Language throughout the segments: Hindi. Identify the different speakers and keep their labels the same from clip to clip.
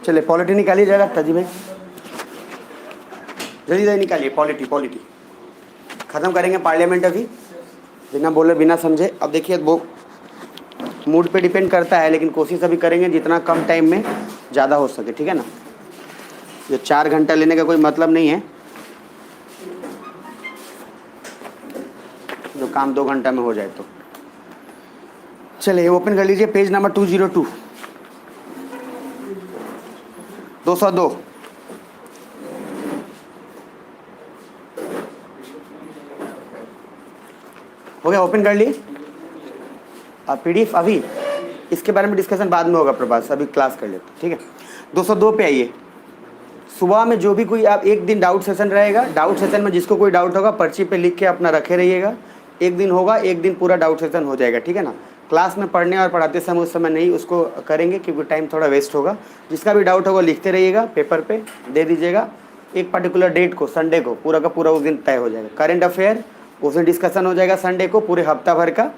Speaker 1: चलिए पॉलिटी निकालिए जरा ताजी भाई, जल्दी जल्दी निकालिए। पॉलिटी ख़त्म करेंगे पार्लियामेंट अभी, बिना बोले बिना समझे। अब देखिए वो मूड पे डिपेंड करता है, लेकिन कोशिश अभी करेंगे जितना कम टाइम में ज़्यादा हो सके, ठीक है ना। ये 4 घंटा लेने का कोई मतलब नहीं है, जो काम 2 घंटा में हो जाए तो। चलिए ओपन कर लीजिए पेज नंबर 202, 202। हो गया, ओपन कर लिए। अब पीडीएफ अभी इसके बारे में डिस्कशन बाद में होगा प्रभास, अभी क्लास कर लेते, ठीक है। 202 पे आइए। सुबह में जो भी कोई आप एक दिन डाउट सेशन रहेगा, डाउट सेशन में जिसको कोई डाउट होगा पर्ची पे लिख के अपना रखे रहिएगा। एक दिन होगा, एक दिन पूरा डाउट सेशन हो जाएगा, ठीक है ना। क्लास में पढ़ने और पढ़ाते समय उस समय नहीं उसको करेंगे क्योंकि टाइम थोड़ा वेस्ट होगा। जिसका भी डाउट होगा लिखते रहिएगा, पेपर पे दे दीजिएगा। एक पर्टिकुलर डेट को, संडे को, पूरा का पूरा उस दिन तय हो जाएगा। करेंट अफेयर उस दिन डिस्कशन हो जाएगा संडे को, पूरे हफ्ता भर का।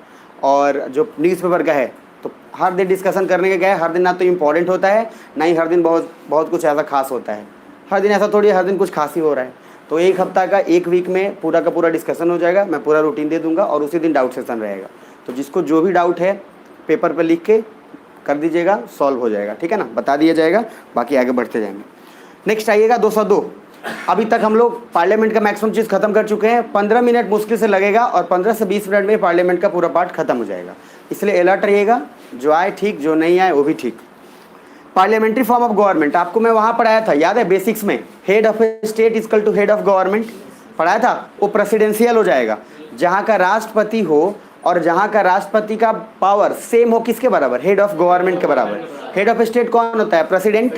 Speaker 1: और जो न्यूज़पेपर का है तो हर दिन डिस्कशन करने के क्या है, हर दिन ना तो इम्पॉर्टेंट होता है ना ही हर दिन बहुत कुछ ऐसा खास होता है। हर दिन ऐसा थोड़ी हर दिन कुछ खास ही हो रहा है। तो एक हफ्ता का, एक वीक में पूरा का पूरा डिस्कशन हो जाएगा। मैं पूरा रूटीन दे दूंगा और उसी दिन डाउट सेशन रहेगा। तो जिसको जो भी डाउट है पेपर पर लिख के कर दीजिएगा, सॉल्व हो जाएगा, ठीक है ना, बता दिया जाएगा। बाकी आगे बढ़ते जाएंगे। नेक्स्ट आइएगा 202। अभी तक हम लोग पार्लियामेंट का मैक्सिमम चीज़ खत्म कर चुके हैं। 15 मिनट मुश्किल से लगेगा और 15 से 20 मिनट में पार्लियामेंट का पूरा पार्ट खत्म हो जाएगा। इसलिए अलर्ट रहिएगा, जो आए ठीक, जो नहीं आए वो भी ठीक। पार्लियामेंट्री फॉर्म ऑफ गवर्नमेंट आपको मैं वहाँ पढ़ाया था, याद है बेसिक्स में। Head of state equal to head of government पढ़ाया था। वो प्रेसिडेंशियल हो जाएगा, जहाँ का राष्ट्रपति हो और जहाँ का राष्ट्रपति का पावर सेम हो किसके बराबर, हेड ऑफ गवर्नमेंट के बराबर। हेड ऑफ स्टेट कौन होता है, प्रेसिडेंट।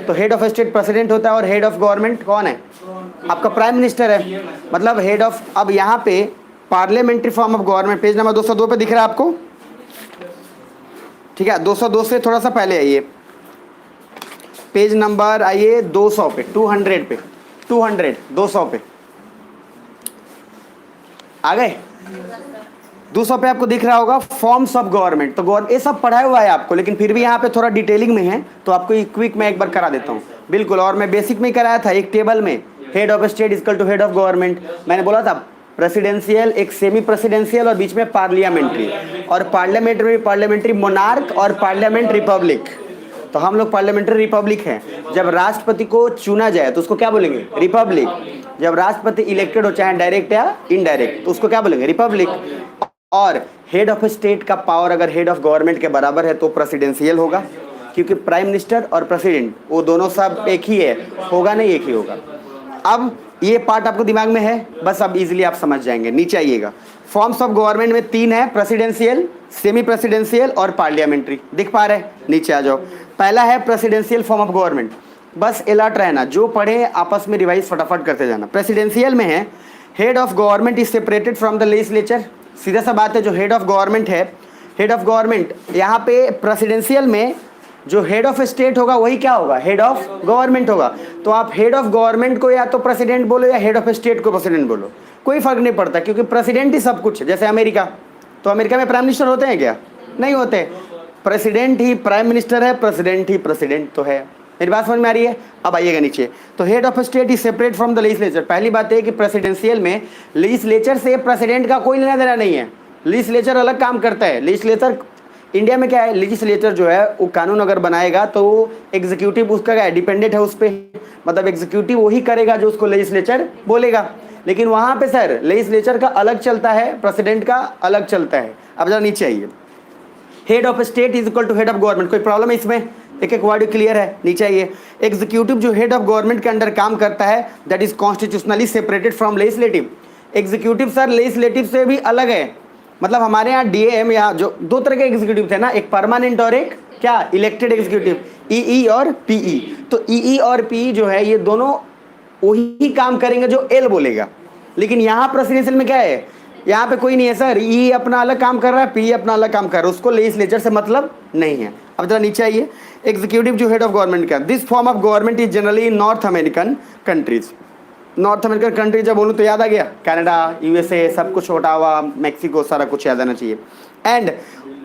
Speaker 1: तो हेड ऑफ स्टेट प्रेसिडेंट होता है और हेड ऑफ गवर्नमेंट कौन है, आपका प्राइम मिनिस्टर है। मतलब हेड ऑफ, अब यहाँ पे parliamentary form of government page number 202 पे दिख रहा है आपको, ठीक है। 202 से थोड़ा सा पहले आइए, पेज नंबर आइए 200 पे, 200 पे, 200 पे आ गए। 200 पे आपको दिख रहा होगा फॉर्म्स ऑफ गवर्नमेंट। तो ये सब पढ़ा हुआ है आपको, लेकिन फिर भी यहाँ पे थोड़ा डिटेलिंग में है तो आपको क्विक में एक बार करा देता हूँ। बिल्कुल, और मैं बेसिक में कराया था एक टेबल में, head of state equal to head of government. मैंने बोला था प्रेसिडेंशियल, एक सेमी प्रेसिडेंशियल और बीच में पार्लियामेंट्री, और पार्लियामेंट्री मोनार्क और पार्लियामेंट रिपब्लिक। तो हम लोग पार्लियामेंट्री रिपब्लिक हैं। जब राष्ट्रपति को चुना जाए तो उसको क्या बोलेंगे, रिपब्लिक। जब राष्ट्रपति इलेक्टेड हो, चाहे डायरेक्ट या इनडायरेक्ट, तो उसको क्या बोलेंगे, रिपब्लिक। और हेड ऑफ स्टेट का पावर अगर हेड ऑफ गवर्नमेंट के बराबर है तो प्रेसिडेंशियल होगा, क्योंकि प्राइम मिनिस्टर और प्रेसिडेंट वो दोनों सब एक ही है, होगा नहीं, एक ही होगा। अब ये पार्ट आपको दिमाग में है, बस अब इजीली आप समझ जाएंगे। नीचे आइएगा, फॉर्म्स ऑफ गवर्नमेंट में 3 है, प्रेसिडेंशियल, सेमी प्रेसिडेंशियल और पार्लियामेंट्री। दिख पा रहे हैं, नीचे आ जाओ। पहला है प्रेसिडेंशियल फॉर्म ऑफ गवर्नमेंट। बस अलर्ट रहना, जो पढ़े आपस में रिवाइज फटाफट करते जाना। प्रेसिडेंशियल में है head of government is separated from the legislature. सीधा सा बात है, जो हेड ऑफ गवर्नमेंट है, हेड ऑफ गवर्नमेंट यहाँ पे प्रेसिडेंशियल में जो हेड ऑफ स्टेट होगा वही क्या होगा, हेड ऑफ गवर्नमेंट होगा। तो आप हेड ऑफ गवर्नमेंट को या तो प्रेसिडेंट बोलो या हेड ऑफ स्टेट को प्रेसिडेंट बोलो, कोई फर्क नहीं पड़ता, क्योंकि प्रेसिडेंट ही सब कुछ है। जैसे अमेरिका, तो अमेरिका में प्राइम मिनिस्टर होते हैं क्या, नहीं होते। प्रेसिडेंट ही प्राइम मिनिस्टर है, प्रेसिडेंट ही प्रेसिडेंट तो है। मेरी बात समझ में आ रही है। अब आइएगा नीचे, तो head of state is separate from the legislature. पहली बात है कि प्रेसिडेंशियल में लेजिस्लेचर से प्रेसिडेंट का कोई लेना देना नहीं है, लेजिस्लेचर अलग काम करता है। लेजिस्लेचर इंडिया में क्या है, लेजिस्लेचर जो है वो कानून अगर बनाएगा तो एग्जीक्यूटिव उसका क्या है, डिपेंडेंट है उस पर। मतलब एग्जीक्यूटिव वही करेगा जो उसको लेजिस्लेचर बोलेगा। लेकिन वहाँ पे सर लेजिस्लेचर का अलग चलता है, प्रेसिडेंट का अलग चलता है। अब जरा नीचे आइए, head of state is equal to head of government. कोई प्रॉब्लम है इसमें, एक एक वर्ड क्लियर है। नीचे आइए, एग्जीक्यूटिव जो हेड ऑफ गवर्नमेंट के अंडर काम करता है that is constitutionally separated from legislative. Executive sir legislative से भी अलग है। मतलब हमारे यहाँ डीएम या जो 2 तरह के एग्जीक्यूटिव थे ना, एक परमानेंट और एक क्या, इलेक्टेड एग्जीक्यूटिव, ईई और पीई। तो ईई और पीई जो है ये दोनों वही काम करेंगे जो एल बोलेगा। लेकिन यहाँ प्रेसिडेंशियल में क्या है, यहाँ पे कोई नहीं है सर, ई अपना अलग काम कर रहा है, पी अपना अलग काम कर रहा है, उसको लेजिस्लेचर से मतलब नहीं है। अब जरा नीचे आइए, एग्जीक्यूटिव जो हेड ऑफ गवर्नमेंट का, this form of government is generally in north American countries. North American country जब बोलूँ तो याद आ गया, कनाडा, यूएसए, सब कुछ, ओटावा, मैक्सिको, सारा कुछ याद आना चाहिए। एंड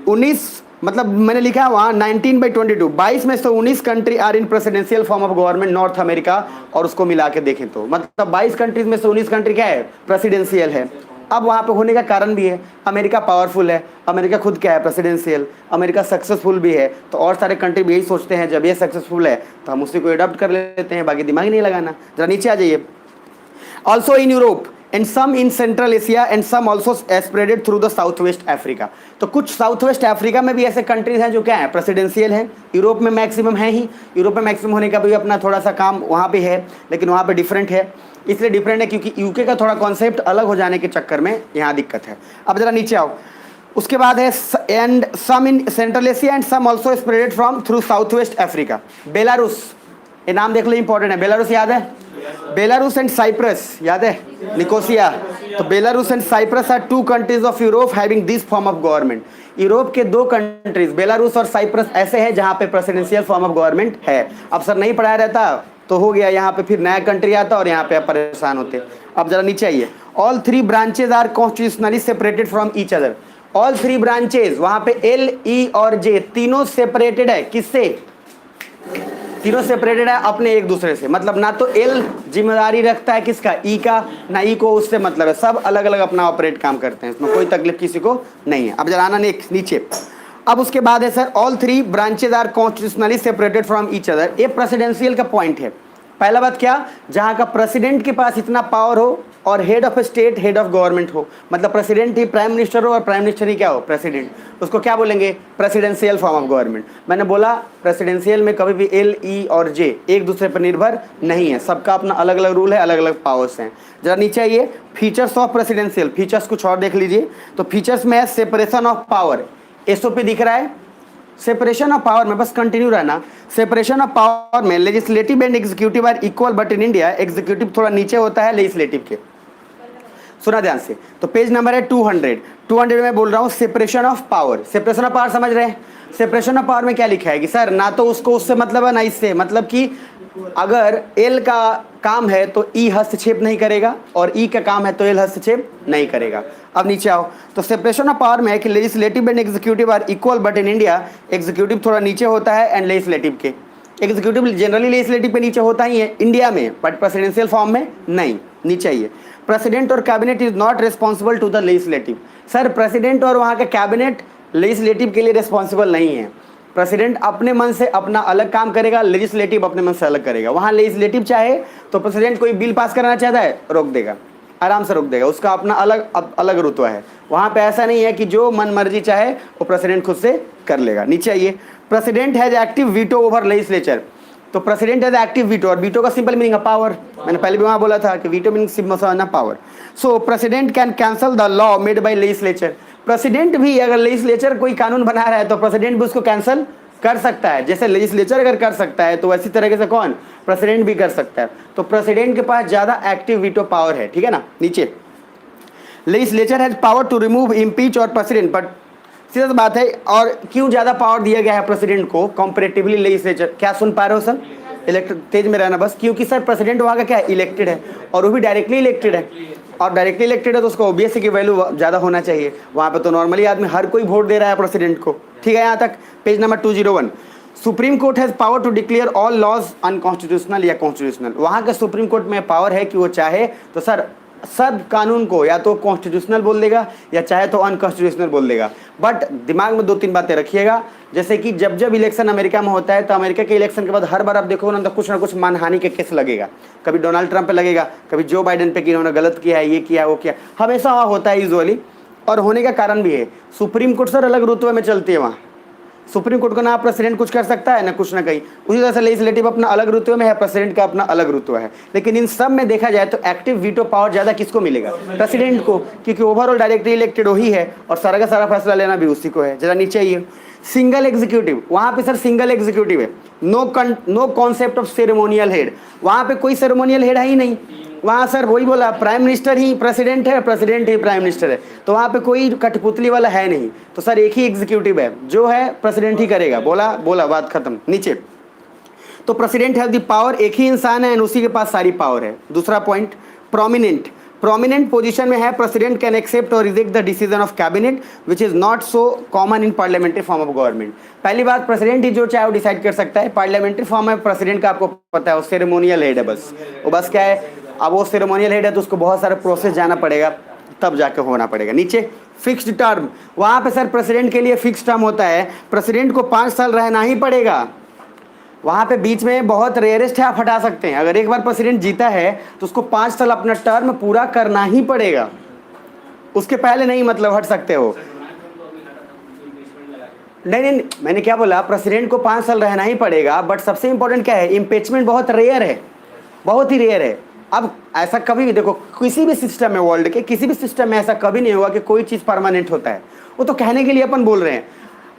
Speaker 1: 19 मतलब मैंने लिखा है वहाँ 19/22, 22 में से 19 country are in presidential form of government North America, और उसको मिला के देखें तो मतलब 22 कंट्रीज में से 19 कंट्री क्या है, प्रेसिडेंशियल है। अब वहाँ पे होने का कारण भी है, अमेरिका पावरफुल है, अमेरिका खुद क्या है, प्रेसिडेंशियल, अमेरिका सक्सेसफुल भी है, तो और सारे कंट्री भी यही सोचते हैं जब ये सक्सेसफुल है तो हम उसी को अडॉप्ट कर लेते हैं, बाकी दिमाग ही नहीं लगाना। जरा नीचे आ जाइए। Also in Europe and some in Central Asia and some also spreaded through the South West Africa. तो कुछ साउथ वेस्ट अफ्रीका में भी ऐसे कंट्रीज हैं जो क्या है, प्रेसिडेंशियल हैं। यूरोप में मैक्सिमम है ही, यूरोप में मैक्सिमम होने का भी अपना थोड़ा सा काम वहाँ पे है, लेकिन वहाँ पे डिफरेंट है। इसलिए डिफरेंट है क्योंकि यूके का थोड़ा कॉन्सेप्ट अलग हो जाने के चक्कर में यहाँ दिक्कत है। अब जरा नीचे आओ। उसके बाद है and some in Central Asia and some also spreaded from through South West Africa. Belarus, ये नाम देख लो, इंपॉर्टेंट है। बेलारूस याद है, बेलारूस एंड साइप्रस याद है, निकोसिया। तो Belarus and Cyprus are two countries of Europe having this form of government. Europe के दो कंट्रीज बेलारूस और साइप्रस ऐसे हैं जहां पे प्रेसिडेंशियल फॉर्म ऑफ गवर्नमेंट है। अब सर नहीं पढ़ाया रहता तो हो गया, यहाँ पे फिर नया कंट्री आता और यहाँ पे आप परेशान होते। अब जरा नीचे आइए। All three branches are constitutionally separated from each other. All three branches, वहां पे एल, ई और जे तीनों सेपरेटेड है। किससे? तीनों सेपरेटेड है अपने एक दूसरे से। मतलब ना तो एल जिम्मेदारी रखता है किसका, ई का, ना ई को उससे मतलब है। सब अलग अलग अपना ऑपरेट काम करते हैं, इसमें कोई तकलीफ किसी को नहीं है। अब जरा आना नेक्स्ट नीचे। अब उसके बाद है sir all three branches are constitutionally separated from each other. ये प्रेसिडेंशियल का पॉइंट है। पहला बात क्या, जहां का प्रेसिडेंट के पास इतना पावर हो और head of state head of government हो, मतलब प्रेसिडेंट ही प्राइम मिनिस्टर हो और प्राइम मिनिस्टर ही क्या हो, प्रेसिडेंट, उसको क्या बोलेंगे, प्रेसिडेंशियल फॉर्म ऑफ गवर्नमेंट। मैंने बोला प्रेसिडेंशियल में कभी भी एल, ई और जे एक दूसरे पर निर्भर नहीं है, सबका अपना अलग अलग रूल है, अलग अलग पावर्स हैं। जरा नीचे आइए। फीचर्स ऑफ प्रेसिडेंशियल, फीचर्स कुछ और देख लीजिए। तो फीचर्स में है सेपरेशन ऑफ पावर, एसओपी दिख रहा है। सेपरेशन ऑफ पावर में बस कंटिन्यू रहना। सेपरेशन ऑफ पावर में legislative and executive are equal, but in India executive थोड़ा नीचे होता है लेजिस्लेटिव के। सुना ध्यान से। तो पेज नंबर है 200 में बोल रहा हूं separation of power. Separation of power समझ रहे हैं? सेपरेशन ऑफ पावर में क्या लिखा है कि सर ना तो उसको उससे मतलब है ना इससे, मतलब कि अगर एल का काम है तो ई हस्तक्षेप नहीं करेगा और ई का काम है तो एल हस्तक्षेप नहीं करेगा। अब नीचे आओ। तो सेपरेशन ऑफ पावर में है कि legislative and executive are equal, but in India executive थोड़ा नीचे होता है एंड लेजिस्लेटिव के। एग्जीक्यूटिव जनरली लेजिस्लेटिव पे नीचे होता ही है इंडिया में, बट प्रेसिडेंशियल फॉर्म में नहीं। नीचे आइए। प्रेसिडेंट और cabinet is not responsible to the legislative. Sir president और वहाँ का कैबिनेट लेजिस्लेटिव के लिए रिस्पॉन्सिबल नहीं है। प्रेसिडेंट अपने मन से अपना अलग काम करेगा, लेजिस्लेटिव अपने मन से अलग करेगा। वहाँ लेजिस्लेटिव चाहे तो प्रेसिडेंट कोई बिल पास करना चाहता है रोक देगा, आराम से रोक देगा, उसका अपना अलग रुतबा है। वहाँ पे ऐसा नहीं है कि जो मन मर्जी चाहे वो प्रेसिडेंट खुद से कर लेगा। नीचे आइए। President has active veto over legislature. तो प्रेसिडेंट हैज एक्टिव वीटो, और वीटो का सिंपल मीनिंग है पावर। मैंने पहले भी वहाँ बोला था कि veto meaning simple power. So president can cancel the law made by legislature. President भी अगर लेजिस्लेचर कोई कानून बना रहा है तो प्रेसिडेंट भी उसको कैंसिल कर सकता है। जैसे लेजिस्लेचर अगर कर सकता है तो वैसी तरीके से कौन, प्रेसिडेंट भी कर सकता है। तो प्रेसिडेंट के पास ज्यादा एक्टिव वीटो पावर है, ठीक है ना। नीचे legislature has power to remove, impeach और प्रेसिडेंट, बट सीधा बात है। और क्यों ज्यादा पावर दिया गया है प्रेसिडेंट को कंपैरेटिवली लेजिस्लेचर? क्या सुन पा रहे हो सर? इलेक्टेड, तेज में रहना बस। क्योंकि सर प्रेसिडेंट वहाँ का क्या है, इलेक्टेड है, और वो भी डायरेक्टली इलेक्टेड है। और डायरेक्टली इलेक्टेड है तो उसको ओबीएससी की वैल्यू ज़्यादा होना चाहिए। वहाँ पे तो नॉर्मली आदमी हर कोई वोट दे रहा है प्रेसिडेंट को, ठीक है। यहाँ तक page number 201। Supreme court has power to declare all laws unconstitutional या कॉन्स्टिट्यूशनल। वहाँ के सुप्रीम कोर्ट में पावर है कि वो चाहे तो सर सब कानून को या तो कॉन्स्टिट्यूशनल बोल देगा या चाहे तो अनकॉन्स्टिट्यूशनल बोल देगा। बट दिमाग में 2-3 बातें रखिएगा। जैसे कि जब इलेक्शन अमेरिका में होता है तो अमेरिका के इलेक्शन के बाद हर बार आप देखो ना तो कुछ ना कुछ मानहानि के केस लगेगा। कभी डोनाल्ड ट्रंप पे लगेगा, कभी जो बाइडेन पे कि इन्होंने गलत किया है, ये किया वो किया, हमेशा वहाँ होता है यूजुअली। और होने का कारण भी है, सुप्रीम कोर्ट सर अलग रुतबे में चलती है। वहाँ सुप्रीम कोर्ट को ना प्रेसिडेंट कुछ कर सकता है ना कुछ ना कहीं। उसी तरह से लेजिस्लेटिव अपना अलग रुतबे में है, प्रेसिडेंट का अपना अलग रुतबा है। लेकिन इन सब में देखा जाए तो एक्टिव वीटो पावर ज़्यादा किसको मिलेगा, प्रेसिडेंट को, क्योंकि ओवरऑल डायरेक्टली इलेक्टेड वही है और सारा का सारा फैसला लेना भी उसी को है। जरा नीचे आइए। सिंगल एग्जीक्यूटिव, वहाँ पे सर सिंगल एग्जीक्यूटिव है। No concept of ceremonial head. वहाँ पे कोई सेरेमोनियल हेड है ही नहीं। वहाँ सर वही बोला, प्राइम मिनिस्टर ही प्रेसिडेंट है, प्रेसिडेंट ही प्राइम मिनिस्टर है। तो वहाँ पे कोई कठपुतली वाला है नहीं। तो सर एक ही एग्जीक्यूटिव है, जो है प्रेसिडेंट ही करेगा। बोला बात खत्म। नीचे तो प्रेसिडेंट हैव द पावर, एक ही इंसान है एंड उसी के पास सारी पावर है। दूसरा पॉइंट, प्रोमिनेंट, प्रोमिनेंट पोजीशन में है, प्रेसिडेंट कैन एक्सेप्ट और reject the decision of cabinet which is not so common in parliamentary form of government. पहली बात, प्रेसिडेंट ही जो चाहे वो डिसाइड कर सकता है। पार्लियामेंट्री फॉर्म में प्रेसिडेंट का आपको पता है वो सेरेमोनियल हेड है, बस वो बस क्या है, अब वो सेरेमोनियल हेड है तो उसको बहुत सारे प्रोसेस जाना पड़ेगा तब जाके होना पड़ेगा। नीचे फिक्स्ड टर्म, वहां पे सर प्रेसिडेंट के लिए फिक्स टर्म होता है, प्रेसिडेंट को 5 साल रहना ही पड़ेगा। वहां पे बीच में बहुत रेयरेस्ट है, आप हटा सकते हैं। अगर एक बार प्रेसिडेंट जीता है तो उसको 5 साल अपना टर्म पूरा करना ही पड़ेगा, उसके पहले नहीं मतलब हट सकते हो। नहीं, मैंने क्या बोला, प्रेसिडेंट को 5 साल रहना ही पड़ेगा, बट सबसे इंपॉर्टेंट क्या है, इम्पीचमेंट बहुत रेयर है, बहुत ही रेयर है। अब ऐसा कभी भी देखो, किसी भी सिस्टम में, वर्ल्ड के किसी भी सिस्टम में ऐसा कभी नहीं हुआ कि कोई चीज़ परमानेंट होता है। वो तो कहने के लिए अपन बोल रहे हैं।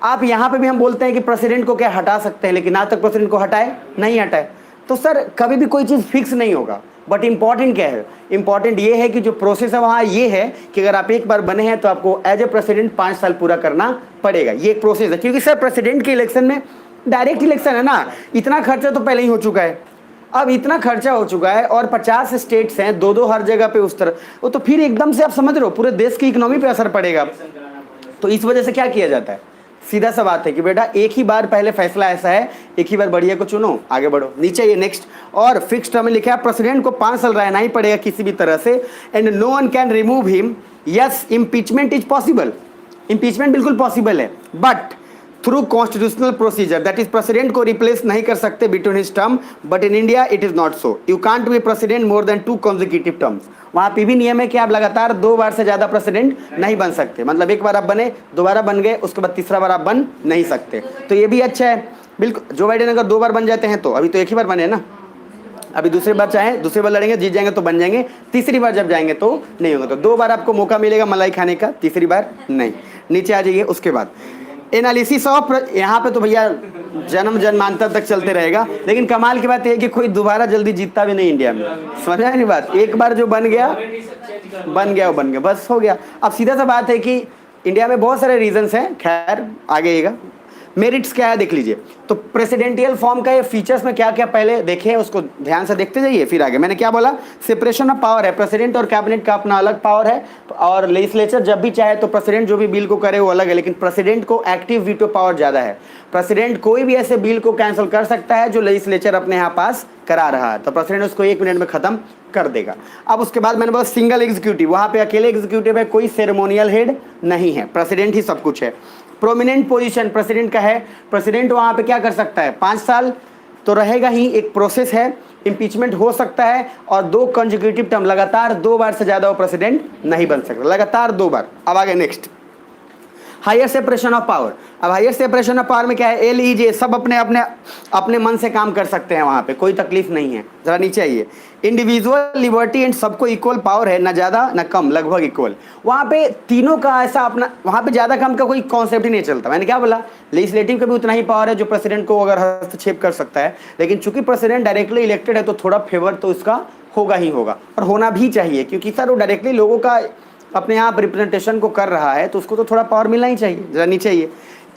Speaker 1: आप यहाँ पे भी हम बोलते हैं कि प्रेसिडेंट को क्या हटा सकते हैं, लेकिन आज तक प्रेसिडेंट को हटाए नहीं हटाए। तो सर कभी भी कोई चीज़ फिक्स नहीं होगा, बट इंपॉर्टेंट क्या है, इंपॉर्टेंट ये है कि जो प्रोसेस है वहाँ ये है कि अगर आप एक बार बने हैं तो आपको एज ए प्रेसिडेंट 5 साल पूरा करना पड़ेगा। ये एक प्रोसेस है, क्योंकि सर प्रेसिडेंट के इलेक्शन में डायरेक्ट इलेक्शन है ना, इतना खर्चा तो पहले ही हो चुका है। अब इतना खर्चा हो चुका है और 50 स्टेट्स हैं, दो हर जगह पे उस तरह, वो तो फिर एकदम से आप समझ रहे हो पूरे देश की इकोनॉमी पे असर पड़ेगा। तो इस वजह से क्या किया जाता है, सीधा सा बात है कि बेटा एक ही बार पहले फैसला ऐसा है, एक ही बार बढ़िया को चुनो, आगे बढ़ो। नीचे ये नेक्स्ट और फिक्स टर्म में लिखा है, प्रेसिडेंट को 5 साल रहना ही पड़ेगा किसी भी तरह से, and no one can remove him. Yes, impeachment is possible, impeachment बिल्कुल पॉसिबल है, but through constitutional procedure, that is president को रिप्लेस नहीं कर सकते between his term, but in India it is not so. You can't be president more than 2 consecutive terms. वहाँ पे भी नियम है कि आप लगातार 2 बार से ज़्यादा प्रेसिडेंट नहीं बन सकते, मतलब एक बार आप बने, दोबारा बन गए, उसके बाद तीसरा बार आप बन नहीं सकते। तो ये भी अच्छा है, बिल्कुल। जो बाइडेन अगर 2 बार बन जाते हैं तो, अभी तो एक ही बार बने ना, अभी दूसरी बार चाहे दूसरी बार लड़ेंगे, जीत जाएंगे तो बन जाएंगे, तीसरी बार जब जाएंगे तो नहीं होगा। तो 2 बार आपको मौका मिलेगा मलाई खाने का, तीसरी बार नहीं। नीचे आ जाइए, उसके बाद एनालिसिस ऑफ, यहाँ पे तो भैया जन्म जन्मांतर तक चलते रहेगा, लेकिन कमाल की बात यह है कि कोई दोबारा जल्दी जीतता भी नहीं इंडिया में। समझ आया नहीं बात, एक बार जो बन गया बन गया, वो बन गया, बस हो गया। अब सीधा सा बात है कि इंडिया में बहुत सारे रीजंस हैं, खैर आगे आएगा। मेरिट्स क्या है देख लीजिए, तो प्रेसिडेंटियल फॉर्म का ये फीचर्स में क्या क्या पहले देखें, उसको ध्यान से देखते जाइए, फिर आगे। मैंने क्या बोला, सेपरेशन ऑफ पावर है, प्रेसिडेंट और कैबिनेट का अपना अलग पावर है, और लेजिस्लेचर जब भी चाहे तो प्रेसिडेंट जो भी बिल को करे वो अलग है, लेकिन प्रेसिडेंट को एक्टिव वीटो पावर ज़्यादा है। प्रेसिडेंट कोई भी ऐसे बिल को कैंसिल कर सकता है जो लेजिस्लेचर अपने यहाँ पास करा रहा है, तो प्रेसिडेंट उसको 1 मिनट में खत्म कर देगा। अब उसके बाद मैंने बोला सिंगल एग्जीक्यूटिव, वहाँ पे अकेले एग्जीक्यूटिव है, कोई सेरेमोनियल हेड नहीं है, प्रेसिडेंट ही सब कुछ है। प्रोमिनेंट पोजीशन प्रेसिडेंट का है, प्रेसिडेंट वहाँ पे क्या कर सकता है, 5 साल तो रहेगा ही, एक प्रोसेस है, इम्पीचमेंट हो सकता है, और 2 कंसेक्यूटिव टर्म, लगातार 2 बार से ज़्यादा वो प्रेसिडेंट नहीं बन सकता, लगातार 2 बार। अब आगे next, higher separation of power. अब हायर सेपरेशन ऑफ पावर में क्या है, LEJ सब अपने अपने अपने मन से काम कर सकते हैं, वहाँ पे कोई तकलीफ नहीं है। जरा नीचे आइए, इंडिविजुअल लिबर्टी एंड सबको इक्वल पावर है, ना ज़्यादा ना कम, लगभग इक्वल। वहाँ पे तीनों का ऐसा अपना, वहाँ पे ज़्यादा कम का कोई कॉन्सेप्ट ही नहीं चलता। मैंने क्या बोला, लेजिस्लेटिव का भी उतना ही पावर है जो प्रेसिडेंट को अगर हस्तक्षेप कर सकता है, लेकिन चूंकि प्रेसिडेंट डायरेक्टली इलेक्टेड है तो थोड़ा फेवर तो इसका होगा ही होगा, और होना भी चाहिए, क्योंकि सर वो डायरेक्टली लोगों का अपने आप रिप्रेजेंटेशन को कर रहा है, तो उसको तो थोड़ा पावर मिलना ही चाहिए। जरा नीचे आइए,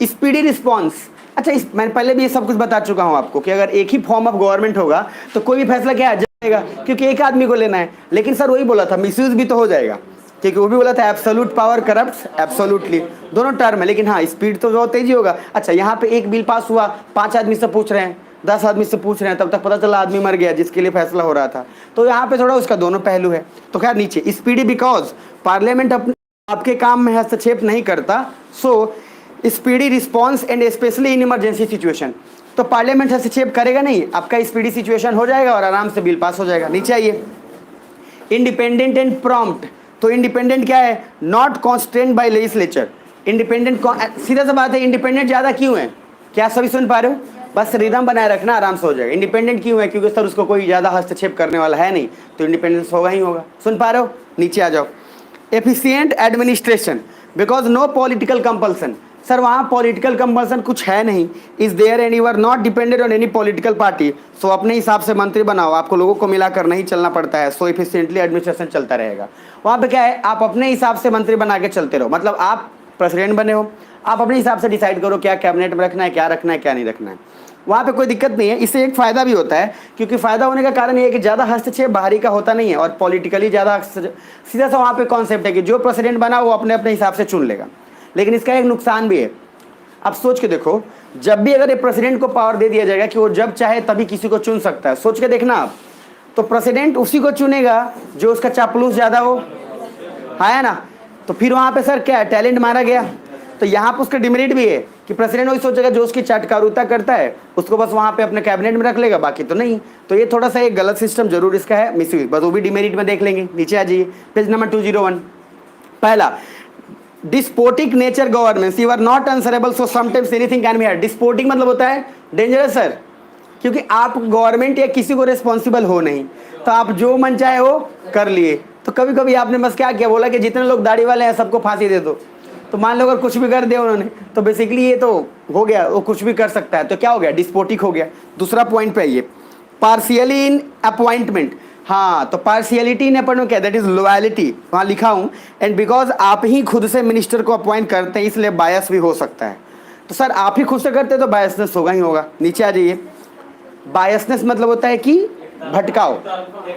Speaker 1: स्पीडी रिस्पॉन्स। अच्छा, मैंने पहले भी ये सब कुछ बता चुका हूँ आपको कि अगर एक ही फॉर्म ऑफ गवर्नमेंट होगा तो कोई भी फैसला क्या आ जाएगा, क्योंकि एक आदमी को लेना है। लेकिन सर वही बोला था, मिसयूज भी तो हो जाएगा, क्योंकि वो भी बोला था एब्सोल्यूट पावर करप्ट्स एब्सोल्यूटली, दोनों टर्म है, लेकिन हाँ स्पीड तो बहुत तेजी होगा। अच्छा, यहाँ पे एक बिल पास हुआ, 5 आदमी से पूछ रहे हैं, 10 आदमी से पूछ रहे हैं, तब तक पता चला आदमी मर गया जिसके लिए फैसला हो रहा था। तो यहाँ पे थोड़ा उसका दोनों पहलू है। तो खैर नीचे, स्पीडी बिकॉज पार्लियामेंट आपके काम में हस्तक्षेप नहीं करता, so speedy response and specially in emergency situation. तो पार्लियामेंट हस्तक्षेप करेगा नहीं, आपका स्पीडी सिचुएशन हो जाएगा और आराम से बिल पास हो जाएगा। नीचे आइए, इंडिपेंडेंट एंड प्रॉम्प्ट। तो इंडिपेंडेंट क्या है, नॉट कॉन्स्ट्रेंड बाय लेजिस्लेचर। इंडिपेंडेंट, सीधा सा बात है, इंडिपेंडेंट ज़्यादा क्यों है, क्या सभी सुन पा रहे हो, बस रिदम बनाए रखना, आराम से हो जाएगा। इंडिपेंडेंट क्यों है, क्योंकि सर उसको कोई ज़्यादा हस्तक्षेप करने वाला है नहीं, तो इंडिपेंडेंस होगा ही होगा। सुन पा रहे हो, नीचे आ जाओ। Efficient administration because no political compulsion. Sir वहाँ पॉलिटिकल कंपल्सन कुछ है नहीं, is there and you are not dependent on any political party. So अपने हिसाब से मंत्री बनाओ, आपको लोगों को मिलाकर नहीं चलना पड़ता है, सो एफिशिएंटली एडमिनिस्ट्रेशन चलता रहेगा। वहाँ पे क्या है, आप अपने हिसाब से मंत्री बना के चलते रहो, मतलब आप प्रेसिडेंट बने हो, आप अपने हिसाब से डिसाइड करो क्या कैबिनेट में रखना है, क्या रखना है, क्या नहीं रखना है। वहाँ पे कोई दिक्कत नहीं है। इससे एक फ़ायदा भी होता है, क्योंकि फ़ायदा होने का कारण ये है कि ज़्यादा हस्तक्षेप बाहरी का होता नहीं है और पॉलिटिकली ज़्यादा सीधा सा वहाँ पे कॉन्सेप्ट है कि जो प्रेसिडेंट बना वो अपने अपने हिसाब से चुन लेगा। लेकिन इसका एक नुकसान भी है। आप सोच के देखो, जब भी अगर ये प्रेसिडेंट को पावर दे दिया जाएगा कि वो जब चाहे तभी किसी को चुन सकता है, सोच के देखना आप, तो प्रेसिडेंट उसी को चुनेगा जो उसका चापलूस ज़्यादा हो, है ना। तो फिर वहाँ पे सर क्या है, टैलेंट मारा गया। तो यहाँ पर उसका डिमेरिट भी है कि प्रेसिडेंट वही सोचेगा जो उसकी चाटकारुता करता है उसको बस वहाँ पे अपने कैबिनेट में रख लेगा, बाकी तो नहीं। तो ये थोड़ा सा एक गलत सिस्टम जरूर इसका है, मिसयूज, बस वो भी डिमेरिट में देख लेंगे। नीचे आ जाइए, पेज नंबर 201। पहला, despotic nature government, you are not answerable so sometimes anything can be had. Despotic मतलब होता है डेंजरस सर, क्योंकि आप गवर्नमेंट या किसी को रिस्पॉन्सिबल हो नहीं, तो आप जो मन चाहे वो कर लिए। तो कभी कभी आपने बस क्या किया, बोला कि जितने लोग दाढ़ी वाले हैं सबको फांसी दे दो। तो मान लो अगर कुछ भी कर दिया उन्होंने, तो बेसिकली ये तो हो गया, वो कुछ भी कर सकता है, तो क्या हो गया, डिस्पोटिक हो गया। दूसरा पॉइंट पे आइए, पार्शियली इन अपॉइंटमेंट। हाँ, तो पार्शियलिटी इन अपॉइंटमेंट क्या, दैट इज लॉयलिटी, वहाँ लिखा हूँ। एंड बिकॉज आप ही खुद से मिनिस्टर को अपॉइंट करते हैं इसलिए बायस भी हो सकता है। तो सर आप ही खुद से करते हैं तो बायसनेस होगा ही होगा। नीचे आ जाइए, बायसनेस मतलब होता है कि भटकाओ,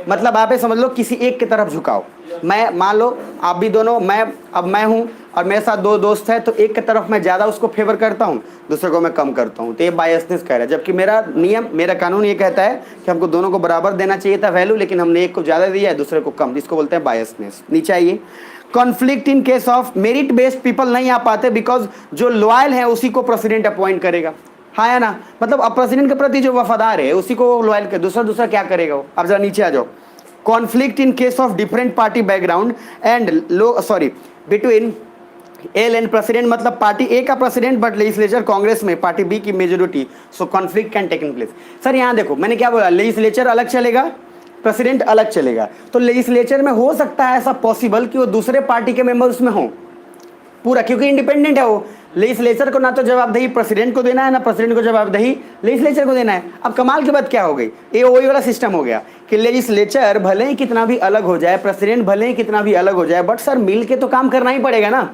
Speaker 1: मतलब आप ये समझ लो किसी एक की तरफ झुकाओ। मैं मान लो आप भी दोनों, मैं हूँ और मेरे साथ दो दोस्त हैं, तो एक की तरफ मैं ज़्यादा उसको फेवर करता हूँ, दूसरे को मैं कम करता हूँ, तो ये बायसनेस कह रहा है। जबकि मेरा नियम, मेरा कानून ये कहता है कि हमको दोनों को बराबर देना चाहिए था वैल्यू, लेकिन हमने एक को ज़्यादा दिया है दूसरे को कम, जिसको बोलते हैं बायसनेस। नीचे आइए, conflict in case of merit based people नहीं आ पाते बिकॉज जो लॉयल है उसी को प्रेसिडेंट अपॉइंट करेगा, हाँ है ना। मतलब अब प्रेसिडेंट के प्रति जो वफादार है उसी को लॉयल कर, दूसरा क्या करेगा वो। अब जरा नीचे आ जाओ, conflict in case of different party background and between L and president, मतलब पार्टी ए का प्रेसिडेंट बट लेजिस्लेचर कांग्रेस में पार्टी बी की majority, so conflict can take in place. Sir यहाँ देखो मैंने क्या बोला, लेजिस्लेचर अलग चलेगा, प्रेसिडेंट अलग चलेगा। तो लेजिस्लेचर में हो सकता है ऐसा पॉसिबल कि वो दूसरे पार्टी के मेंबर उसमें हों पूरा, क्योंकि इंडिपेंडेंट है वो। लेजिस्लेचर को ना तो जवाबदेही प्रेसिडेंट को देना है, ना प्रेसिडेंट को जवाबदेही लेजिस्लेचर को देना है। अब कमाल की बात क्या हो गई, ये वही वाला सिस्टम हो गया कि लेजिस्लेचर भले ही कितना भी अलग हो जाए, प्रेसिडेंट भले ही कितना भी अलग हो जाए, बट सर मिल के तो काम करना ही पड़ेगा ना।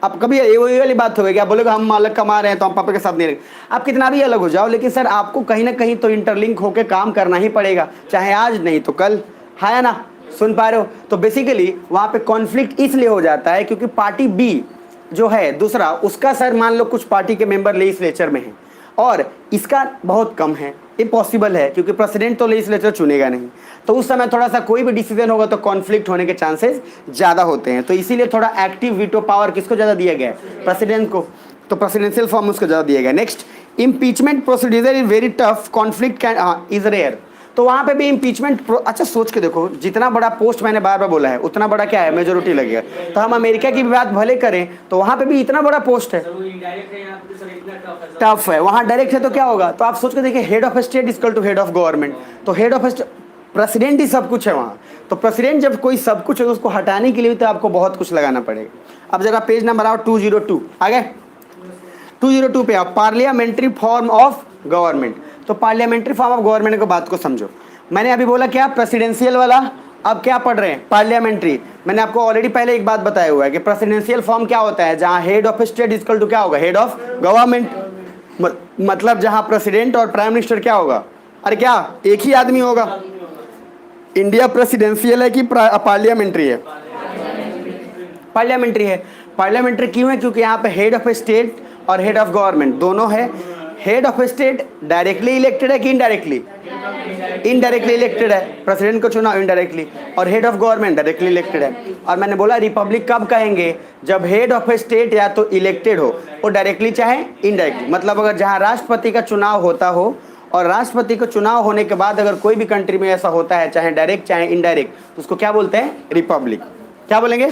Speaker 1: अब कभी ये वही वाली बात हो गई, आप बोलोगे हम अलग कमा रहे हैं तो हम पापा के साथ नहीं रहेंगे। आप कितना भी अलग हो जाओ, लेकिन सर आपको कहीं ना कहीं तो इंटरलिंक होकर काम करना ही पड़ेगा, चाहे आज नहीं तो कल, है ना। सुन पा रहे हो। तो बेसिकली वहाँ पे कॉन्फ्लिक्ट इसलिए हो जाता है क्योंकि पार्टी बी जो है दूसरा, उसका सर मान लो कुछ पार्टी के मेंबर लेजिस्लेचर में हैं और इसका बहुत कम है। ये पॉसिबल है क्योंकि प्रेसिडेंट तो लेजिस्लेचर चुनेगा नहीं, तो उस समय थोड़ा सा कोई भी डिसीजन होगा तो कॉन्फ्लिक्ट होने के चांसेस ज़्यादा होते हैं। तो इसीलिए थोड़ा एक्टिव वीटो पावर किसको ज़्यादा दिया गया है, प्रेसिडेंट को। तो प्रेसिडेंशियल फॉर्म उसको ज़्यादा दिया गया। Next, impeachment procedure is very tough, conflict can is rare. तो वहाँ पे भी इम्पीचमेंट, अच्छा सोच के देखो, जितना बड़ा पोस्ट मैंने बार बार बोला है उतना बड़ा क्या है, मेजोरिटी लगेगा। तो हम अमेरिका की भी बात भले करें तो वहाँ पे भी इतना बड़ा पोस्ट है, टफ है। वहाँ डायरेक्ट है तो क्या होगा, तो आप सोच के देखिए, head of state equal to head of government. तो हेड ऑफ प्रेसिडेंट ही सब कुछ है वहाँ। तो प्रेसिडेंट जब कोई सब कुछ है तो उसको हटाने के लिए तो आपको बहुत कुछ लगाना पड़ेगा। अब जरा पेज नंबर आओ 202, आ गए 202 पे आप, पार्लियामेंट्री फॉर्म ऑफ गवर्नमेंट। तो पार्लियामेंट्री फॉर्म ऑफ गवर्नमेंट को बात को समझो। मैंने अभी बोला क्या, प्रेसिडेंशियल वाला, अब क्या पढ़ रहे हैं, पार्लियामेंट्री। मैंने आपको ऑलरेडी पहले एक बात बताया हुआ है कि प्रेसिडेंशियल फॉर्म क्या होता है, जहां head of state equal to क्या होगा, हेड ऑफ गवर्नमेंट। मतलब जहां प्रेसिडेंट और प्राइम मिनिस्टर क्या होगा, अरे क्या एक ही आदमी होगा। इंडिया प्रेसिडेंशियल है कि पार्लियामेंट्री है, पार्लियामेंट्री है। पार्लियामेंट्री क्यों है, क्योंकि यहाँ पे हेड ऑफ स्टेट और हेड ऑफ गवर्नमेंट दोनों है। Head of state directly elected है कि इनडायरेक्टली, इनडायरेक्टली इलेक्टेड है, प्रेसिडेंट को चुना इनडायरेक्टली। और head of government directly elected है। और मैंने बोला रिपब्लिक कब कहेंगे, जब हेड ऑफ स्टेट या तो इलेक्टेड हो, वो डायरेक्टली चाहे इनडायरेक्टली। मतलब अगर जहां राष्ट्रपति का चुनाव होता हो और राष्ट्रपति को चुनाव होने के बाद अगर कोई भी कंट्री में ऐसा होता है, चाहे डायरेक्ट चाहे इनडायरेक्ट, तो उसको क्या बोलते हैं, रिपब्लिक। क्या बोलेंगे,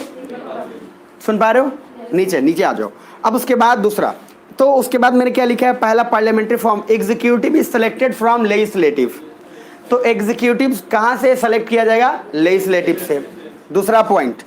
Speaker 1: सुन पा रहे हो, नीचे नीचे आ जाओ। अब उसके बाद दूसरा, तो उसके बाद मैंने क्या लिखा है, पहला parliamentary form, executive is selected from legislative. तो एग्जीक्यूटिव कहां से सेलेक्ट किया जाएगा, लेजिस्लेटिव से। दूसरा point,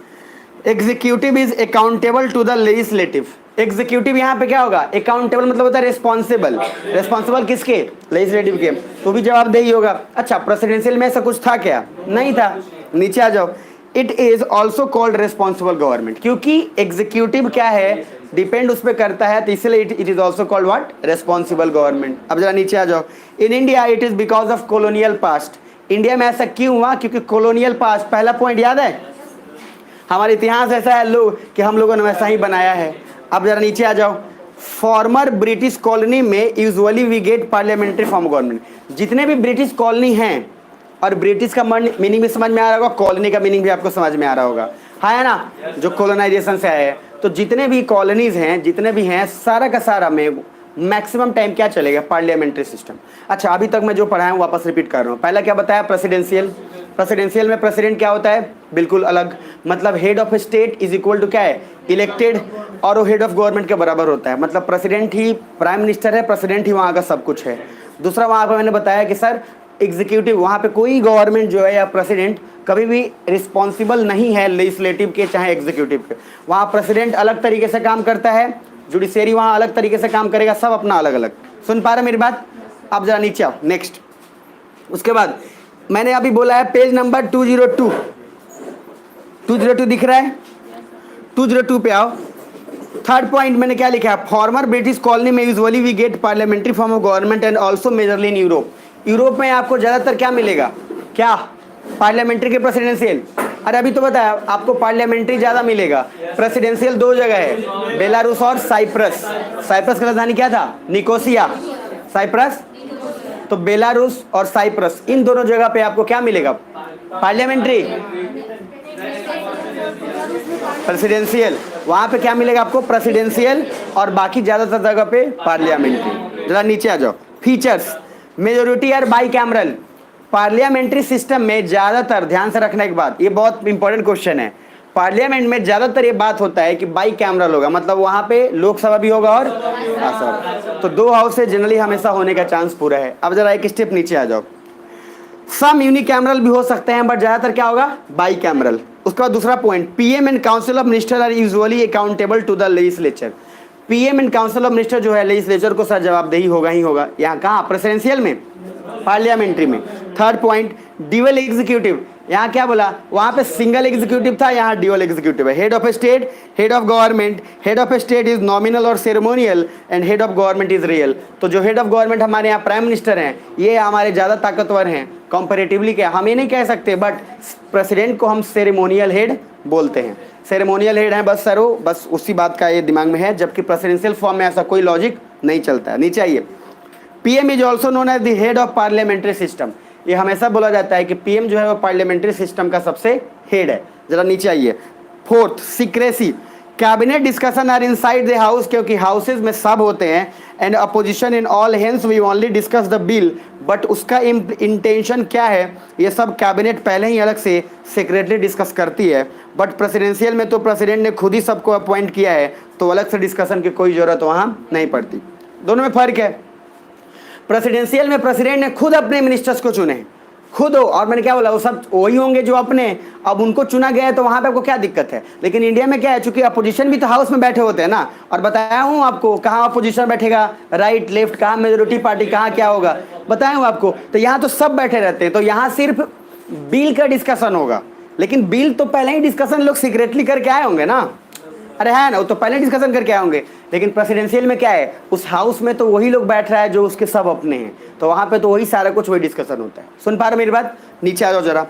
Speaker 1: executive is accountable to the legislative. Executive यहाँ पे क्या होगा, अकाउंटेबल मतलब होता है रिस्पॉन्सिबल। रिस्पॉन्सिबल किसके, लेजिस्लेटिव के, तो भी जवाबदेही होगा। अच्छा प्रेसिडेंशियल में ऐसा कुछ था क्या, नहीं था। नीचे आ जाओ, it is also called responsible government, क्योंकि एग्जीक्यूटिव क्या है, डिपेंड उस पर करता है, तो इसलिए it is also called what, responsible government. अब जरा नीचे आ जाओ। इन India it is because of colonial past. India में ऐसा क्यों हुआ? क्योंकि कॉलोनियल पास्ट, पहला पॉइंट याद है, हमारा इतिहास ऐसा है लोग कि हम लोगों ने वैसा ही बनाया है। अब जरा नीचे आ जाओ। फॉर्मर ब्रिटिश कॉलोनी में usually we get parliamentary form government. जितने भी ब्रिटिश कॉलोनी हैं, और ब्रिटिश का मीनिंग भी समझ में आ रहा होगा, कॉलोनी का मीनिंग भी आपको समझ में आ रहा होगा, है ना, जो कॉलोनाइजेशन से आए हैं। तो जितने भी कॉलोनीज हैं, जितने भी हैं, सारा का सारा में मैक्सिमम टाइम क्या चलेगा, पार्लियामेंट्री सिस्टम। अच्छा, अभी तक मैं जो पढ़ाया हूँ वापस रिपीट कर रहा हूँ। पहला क्या बताया, प्रेसिडेंशियल। प्रेसिडेंशियल में प्रेसिडेंट क्या होता है, बिल्कुल अलग, मतलब head of state is equal to क्या है, इलेक्टेड, और वो हेड ऑफ गवर्नमेंट के बराबर होता है। मतलब प्रेसिडेंट ही प्राइम मिनिस्टर है, प्रेसिडेंट ही वहाँ का सब कुछ है। दूसरा, वहाँ पर मैंने बताया कि सर एग्जीक्यूटिव, वहाँ पे कोई गवर्नमेंट जो है या प्रेसिडेंट कभी भी रिस्पॉन्सिबल नहीं है लेजिस्लेटिव के चाहे एग्जीक्यूटिव के। वहाँ प्रेसिडेंट अलग तरीके से काम करता है, जुडिशरी वहाँ अलग तरीके से काम करेगा, सब अपना अलग अलग। सुन पा रहे मेरी बात? अब जरा नीचे आओ, नेक्स्ट। उसके बाद मैंने अभी बोला है पेज नंबर 202, 202 दिख रहा है, 202 पे आओ। थर्ड पॉइंट मैंने क्या लिखा है, फॉर्मर ब्रिटिश कॉलोनी में usually we get parliamentary form of government and also majorly in Europe. Europe में आपको ज़्यादातर क्या मिलेगा, क्या, पार्लियामेंट्री के प्रेसिडेंशियल। अरे अभी तो बताया आपको, पार्लियामेंट्री ज़्यादा मिलेगा। प्रेसिडेंशियल दो जगह है, बेलारूस और साइप्रस। साइप्रस की राजधानी क्या था, निकोसिया। साइप्रस, तो बेलारूस और साइप्रस, इन दोनों जगह पे आपको क्या मिलेगा, पार्लियामेंट्री, प्रेसिडेंशियल। वहाँ पे क्या मिलेगा आपको, प्रेसिडेंशियल, और बाकी ज़्यादातर जगह पे पार्लियामेंट्री। जरा नीचे आ जाओ। फीचर्स, मेजोरिटी और बाई कैमरल। पार्लियामेंट्री सिस्टम में ज़्यादातर, ध्यान से रखने की बात, ये बहुत इंपॉर्टेंट क्वेश्चन है, पार्लियामेंट में ज़्यादातर ये बात होता है कि बाई कैमरल होगा, मतलब वहाँ पे लोकसभा भी होगा और राज्यसभा। तो दो हाउस से जनरली हमेशा होने का चांस पूरा है। अब जरा एक स्टेप नीचे आ जाओ। सम यूनिकैमरल भी हो सकते हैं, बट ज़्यादातर क्या होगा, बाई कैमरल। उसके बाद दूसरा point, PM and council of minister are usually accountable to the legislature. PM and council of minister जो है लेजिस्लेचर को सर जवाबदेही होगा ही होगा। यहाँ कहाँ, प्रेसिडेंशियल में, पार्लियामेंट्री में। Third point, dual executive. यहाँ क्या बोला, वहाँ पे सिंगल एग्जीक्यूटिव था, यहाँ ड्यूअल एग्जीक्यूटिव है। Head of state, head of government. Head of state is nominal और ceremonial and head of government is real. तो जो हेड ऑफ गवर्नमेंट हमारे यहाँ प्राइम मिनिस्टर हैं, ये हमारे ज़्यादा ताकतवर हैं कंपेरेटिवली। क्या हम ये नहीं कह सकते, बट प्रेसिडेंट को हम सेरेमोनियल हेड बोलते हैं, सेरेमोनियल हेड हैं बस सर, वो बस उसी बात का ये दिमाग में है, जबकि प्रेसिडेंशियल फॉर्म में ऐसा कोई लॉजिक नहीं चलता है। नीचे आइए। PM is also known as the head of parliamentary system. ये हमेशा बोला जाता है कि पीएम जो है वो पार्लियामेंट्री सिस्टम का सबसे हेड है। जरा नीचे आइए। Fourth, secrecy. Cabinet discussion are inside the house, क्योंकि हाउसेज में सब होते हैं, and opposition in all, hence we only discuss the bill. But उसका इंटेंशन क्या है, ये सब कैबिनेट पहले ही अलग से सेक्रेटली डिस्कस करती है। बट प्रेसिडेंशियल में तो प्रेसिडेंट ने खुद ही सबको अपॉइंट किया है, तो अलग से डिस्कशन की कोई ज़रूरत वहाँ नहीं पड़ती। दोनों में फ़र्क है। प्रेसिडेंशियल में प्रेसिडेंट ने खुद अपने मिनिस्टर्स को चुने, खुद हो, और मैंने क्या बोला, वो सब वही होंगे जो अपने, अब उनको चुना गया है, तो वहाँ पे आपको क्या दिक्कत है। लेकिन इंडिया में क्या है, चूंकि अपोजिशन भी तो हाउस में बैठे होते हैं ना, और बताया हूँ आपको कहाँ अपोजिशन बैठेगा, राइट लेफ्ट, कहाँ मेजोरिटी पार्टी, कहाँ क्या होगा, बताया हूँ आपको। तो यहाँ तो सब बैठे रहते हैं, तो यहाँ सिर्फ बिल का डिस्कशन होगा। लेकिन बिल तो पहले ही डिस्कशन लोग सीक्रेटली करके आए होंगे ना, अरे है ना, वो तो पहले डिस्कशन करके आए होंगे। लेकिन प्रेसिडेंशियल में क्या है, उस हाउस में तो वही लोग बैठ रहा है जो उसके सब अपने हैं, तो वहाँ पे तो वही सारा कुछ वही डिस्कशन होता है। सुन पा रहे मेरी बात? नीचे आ जाओ जरा,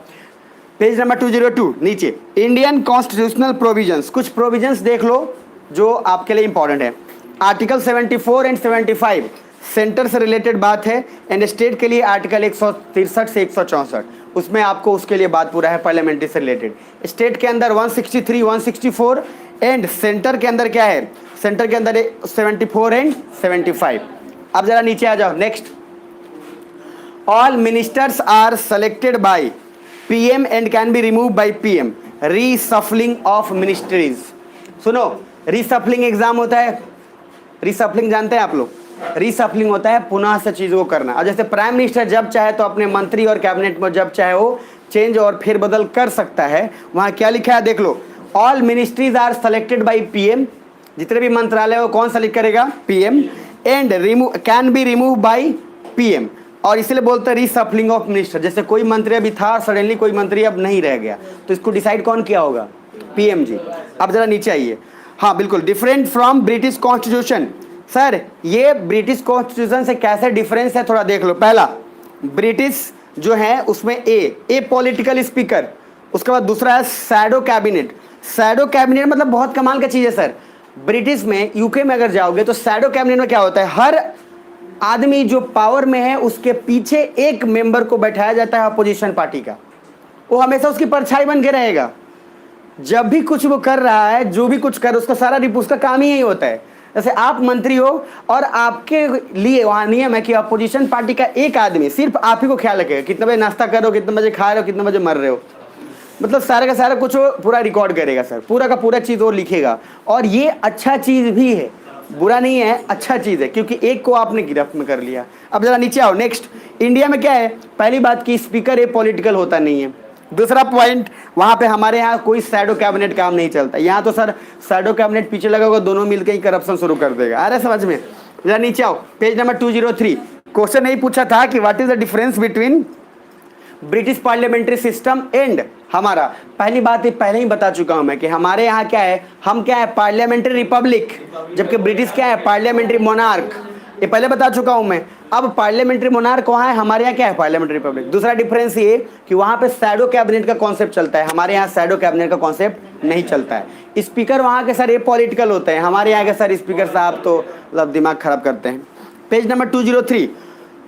Speaker 1: पेज नंबर 202 नीचे। इंडियन कॉन्स्टिट्यूशनल प्रोविजंस, कुछ प्रोविजंस देख लो जो आपके लिए इंपॉर्टेंट है। आर्टिकल 74 एंड 75 सेंटर से रिलेटेड बात है, एंड स्टेट के लिए आर्टिकल 163 से 164, उसमें आपको उसके लिए बात पूरा है पार्लियामेंट्री से रिलेटेड। स्टेट के अंदर 163, 164, एंड सेंटर के अंदर क्या है, सेंटर के अंदर 74 एंड 75। अब जरा नीचे आ जाओ, next. All ministers are selected by PM and can be remove by PM. Reshuffling of ministries, सुनो, रीसफलिंग एग्जाम होता है, रीसफलिंग जानते हैं आप लोग, रीसफलिंग होता है पुनः से चीज़ों को करना। और जैसे प्राइम मिनिस्टर जब चाहे तो अपने मंत्री और कैबिनेट में जब चाहे वो चेंज और फेरबदल कर सकता है। वहाँ क्या लिखा है देख लो, all ministries are selected by PM, जितने भी मंत्रालय हो कौन सेलेक्ट करेगा, PM, and remove can be remove by PM. और इसलिए बोलते हैं रीसफलिंग ऑफ मिनिस्टर, जैसे कोई मंत्री अभी था, सडनली कोई मंत्री अब नहीं रह गया, तो इसको डिसाइड कौन किया होगा, पीएम जी। अब जरा नीचे आइए। हाँ बिल्कुल, different from British constitution. Sir ये ब्रिटिश कॉन्स्टिट्यूशन से कैसे डिफरेंस है थोड़ा देख लो। पहला, ब्रिटिश जो है उसमें ए पॉलिटिकल स्पीकर, उसके बाद दूसरा है शैडो कैबिनेट। शैडो कैबिनेट मतलब बहुत कमाल का चीज़ है सर। ब्रिटिश में, यूके में अगर जाओगे तो शैडो कैबिनेट में क्या होता है, हर आदमी जो पावर में है उसके पीछे एक मेंबर को बैठाया जाता है अपोजिशन पार्टी का, वो हमेशा उसकी परछाई बन के रहेगा। जब भी कुछ वो कर रहा है, जो भी कुछ कर, उसका सारा उसका काम ही यही होता है। जैसे आप मंत्री हो और आपके लिए वहाँ नियम है कि अपोजिशन पार्टी का एक आदमी सिर्फ आप ही को ख्याल रखेगा, कितने बजे नाश्ता कर रहे हो, कितने बजे खा रहे हो, कितने बजे मर रहे हो, मतलब सारा का सारा कुछ वो पूरा रिकॉर्ड करेगा सर, पूरा का पूरा चीज़ वो लिखेगा। और ये अच्छा चीज़ भी है, बुरा नहीं है, अच्छा चीज़ है, क्योंकि एक को आपने गिरफ्त में कर लिया। अब जरा नीचे आओ। नेक्स्ट, इंडिया में क्या है, पहली बात कि स्पीकर ये पॉलिटिकल होता नहीं है। दूसरा पॉइंट, वहाँ पे हमारे यहाँ कोई शैडो कैबिनेट काम नहीं चलता। यहाँ तो सर शैडो कैबिनेट पीछे लगा होगा, दोनों मिलकर ही करप्शन शुरू कर देगा। अरे समझ में। जरा नीचे आओ, पेज नंबर 203। क्वेश्चन नहीं पूछा था कि what is the difference between British parliamentary system and हमारा। पहली बात ये पहले ही बता चुका हूं मैं कि हमारे यहाँ क्या है, हम क्या है, पार्लियामेंट्री रिपब्लिक, जबकि ब्रिटिश क्या है, पार्लियामेंट्री मोनार्क। ये पहले बता चुका हूं मैं। अब पार्लियामेंट्री मोनार्क वहाँ है, हमारे यहाँ क्या है, पार्लियामेंट्री रिपब्लिक। दूसरा डिफरेंस ये कि वहाँ पे शैडो कैबिनेट का कॉन्सेप्ट चलता है, हमारे यहाँ शैडो कैबिनेट का कॉन्सेप्ट नहीं चलता है। स्पीकर वहाँ के सर ये पॉलिटिकल होते हैं, हमारे यहाँ के सर स्पीकर साहब तो मतलब दिमाग खराब करते हैं। पेज नंबर 203,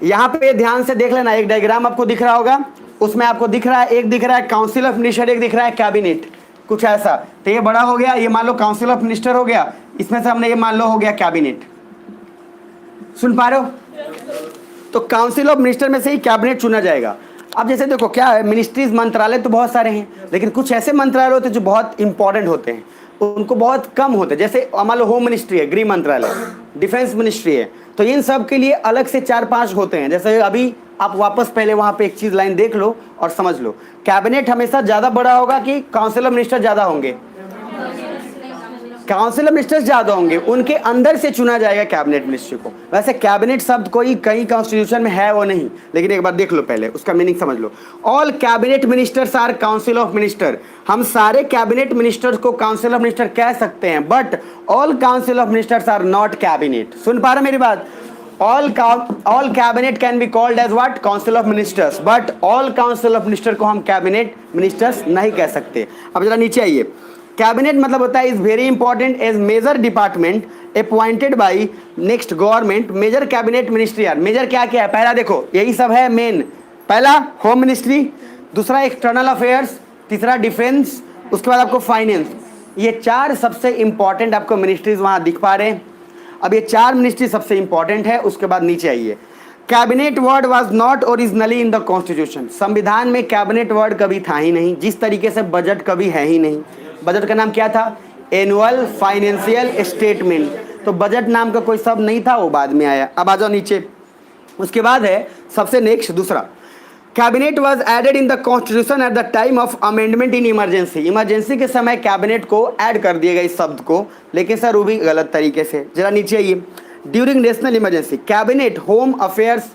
Speaker 1: यहाँ पे ध्यान से देख लेना, एक डायग्राम आपको दिख रहा होगा, उसमें आपको दिख रहा है, एक दिख रहा है काउंसिल ऑफ मिनिस्टर, एक दिख रहा है कैबिनेट, कुछ ऐसा। तो ये बड़ा हो गया, ये मान लो काउंसिल ऑफ मिनिस्टर हो गया, इसमें से हमने ये मान लो हो गया कैबिनेट। सुन पा रहे हो? तो काउंसिल ऑफ मिनिस्टर में से ही कैबिनेट चुना जाएगा। अब जैसे देखो क्या है, मिनिस्ट्रीज मंत्रालय तो बहुत सारे हैं, लेकिन कुछ ऐसे मंत्रालय होते हैं जो बहुत इंपॉर्टेंट होते हैं, उनको बहुत कम होते हैं। जैसे मान लो होम मिनिस्ट्री है, गृह मंत्रालय, डिफेंस मिनिस्ट्री है, तो इन सब के लिए अलग से 4-5 होते हैं। जैसे अभी आप वापस पहले वहाँ पे एक चीज़ लाइन देख लो और समझ लो, कैबिनेट हमेशा ज़्यादा बड़ा होगा कि काउंसिल ऑफ मिनिस्टर ज़्यादा होंगे? काउंसिल ऑफ मिनिस्टर्स ज़्यादा होंगे, उनके अंदर से चुना जाएगा कैबिनेट मिनिस्ट्री को। वैसे कैबिनेट शब्द कोई कहीं कॉन्स्टिट्यूशन में है वो नहीं, लेकिन एक बार देख लो पहले, उसका मीनिंग समझ लो। All cabinet ministers are council of minister. हम सारे कैबिनेट मिनिस्टर्स को काउंसिल ऑफ मिनिस्टर कह सकते हैं, but all council of ministers are not cabinet. सुन पा रहे मेरी बात? all cabinet can be called as what? Council of Ministers, but all council of minister को हम cabinet ministers नहीं कह सकते। अब जरा नीचे आइए। कैबिनेट मतलब होता है is very important as major department appointed by next government. Major cabinet ministry यार, मेजर क्या क्या है, पहला देखो यही सब है मेन। पहला होम मिनिस्ट्री, दूसरा एक्सटर्नल अफेयर्स, तीसरा डिफेंस, उसके बाद आपको फाइनेंस। ये 4 सबसे इंपॉर्टेंट आपको मिनिस्ट्रीज वहाँ दिख पा रहे हैं। अब ये 4 मिनिस्ट्री सबसे इंपॉर्टेंट है। उसके बाद नीचे आइए, cabinet word was not originally in the constitution. संविधान में कैबिनेट वर्ड कभी था ही नहीं, जिस तरीके से बजट कभी है ही नहीं। बजट का नाम क्या था? Annual financial statement. तो बजट नाम का कोई शब्द नहीं था, वो बाद में आया। अब आ जाओ नीचे, उसके बाद है सबसे नेक्स्ट दूसरा, cabinet was added in the constitution at the time of amendment in emergency. Emergency के समय कैबिनेट को ऐड कर दिया गया इस शब्द को, लेकिन सर वो भी गलत तरीके से। जरा नीचे आइए, during national emergency cabinet home affairs,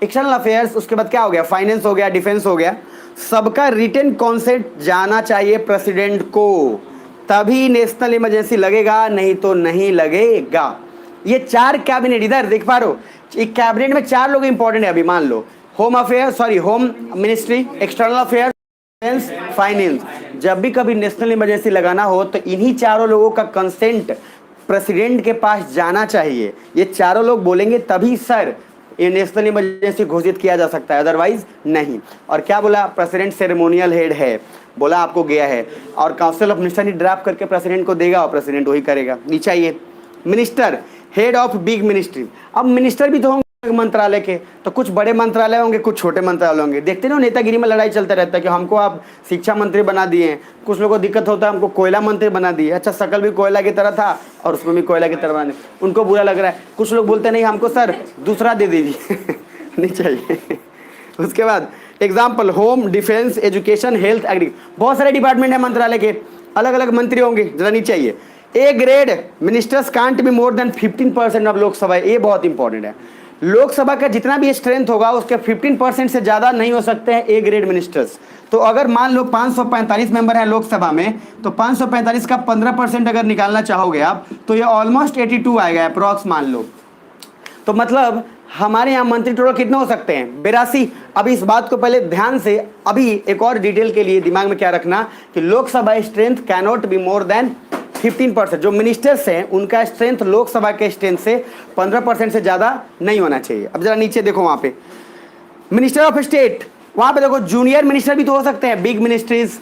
Speaker 1: external affairs, उसके बाद क्या हो गया, फाइनेंस हो गया, डिफेंस हो गया, सबका रिटन कॉन्सेंट जाना चाहिए प्रेसिडेंट को, तभी नेशनल इमरजेंसी लगेगा, नहीं तो नहीं लगेगा। ये 4 कैबिनेट इधर देख पा रहे हो, एक कैबिनेट में 4 लोग इंपॉर्टेंट है। अभी मान लो home ministry, external affairs, defence, finance. जब भी कभी नेशनल इमरजेंसी लगाना हो तो इन्हीं 4 लोगों का कंसेंट प्रेसिडेंट के पास जाना चाहिए। ये 4 लोग बोलेंगे तभी सर ये नेशनल इमरजेंसी घोषित किया जा सकता है, अदरवाइज नहीं। और क्या बोला, प्रेसिडेंट सेरेमोनियल हेड है, बोला आपको गया है, और council of minister he draft करके प्रेसिडेंट को देगा और प्रेसिडेंट वही करेगा। नीचे आइए, minister head of big ministry. अब मिनिस्टर भी तो होंगे मंत्रालय के, तो कुछ बड़े मंत्रालय होंगे, कुछ छोटे मंत्रालय होंगे। देखते ना नेतागिरी में लड़ाई चलता रहता है कि हमको आप शिक्षा मंत्री बना दिए हैं, कुछ लोगों को दिक्कत होता है हमको कोयला मंत्री बना दिए। अच्छा, शकल भी कोयला की तरह था और उसमें भी कोयला की तरह बना दिए, उनको बुरा लग रहा है। कुछ लोग बोलते नहीं हमको सर दूसरा दे दीजिए नहीं चाहिए। उसके बाद example, home, defence, education, health, agri, बहुत सारे डिपार्टमेंट है मंत्रालय के, अलग अलग मंत्री होंगे। जरा नीचे आइए, A grade ministers can't be more than 15% of Lok Sabha. ये बहुत इंपॉर्टेंट है। लोकसभा का जितना भी स्ट्रेंथ होगा उसके 15% से ज़्यादा नहीं हो सकते हैं ए ग्रेड मिनिस्टर्स। तो अगर मान लो 545 मेंबर हैं लोकसभा में, तो 545 का 15% अगर निकालना चाहोगे आप, तो ये ऑलमोस्ट 82 आएगा अप्रॉक्स मान लो। तो मतलब हमारे यहाँ मंत्री टोटल कितने हो सकते हैं? 82। अब इस बात को पहले ध्यान से अभी एक और डिटेल के लिए दिमाग में क्या रखना कि Lok Sabha strength cannot be more than 15%। जो मिनिस्टर्स हैं उनका स्ट्रेंथ लोकसभा के स्ट्रेंथ से 15% से ज़्यादा नहीं होना चाहिए। अब जरा नीचे देखो, वहाँ पे मिनिस्टर ऑफ स्टेट, वहाँ पे देखो जूनियर मिनिस्टर भी तो हो सकते हैं, बिग मिनिस्ट्रीज।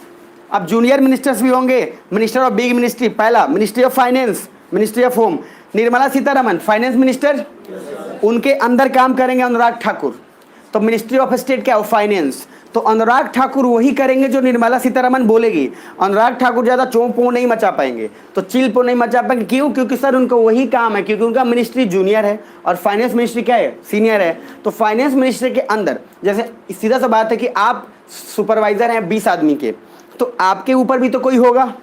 Speaker 1: अब जूनियर मिनिस्टर्स भी होंगे। मिनिस्टर ऑफ बिग मिनिस्ट्री, पहला ministry of finance, ministry of home, Nirmala Sitharaman finance minister, उनके अंदर काम करेंगे अनुराग ठाकुर। तो मिनिस्ट्री ऑफ स्टेट क्या हो? फाइनेंस। तो अनुराग ठाकुर वही करेंगे जो निर्मला सीतारमन बोलेगी। अनुराग ठाकुर ज़्यादा चों नहीं मचा पाएंगे, तो चिल नहीं मचा पाएंगे। क्यों? क्योंकि सर उनको वही काम है, क्योंकि उनका मिनिस्ट्री जूनियर है और फाइनेंस मिनिस्ट्री क्या है? सीनियर है। तो फाइनेंस मिनिस्ट्री के अंदर जैसे सीधा सा बात है कि आप सुपरवाइजर हैं 20 आदमी के, तो आपके ऊपर भी तो कोई होगा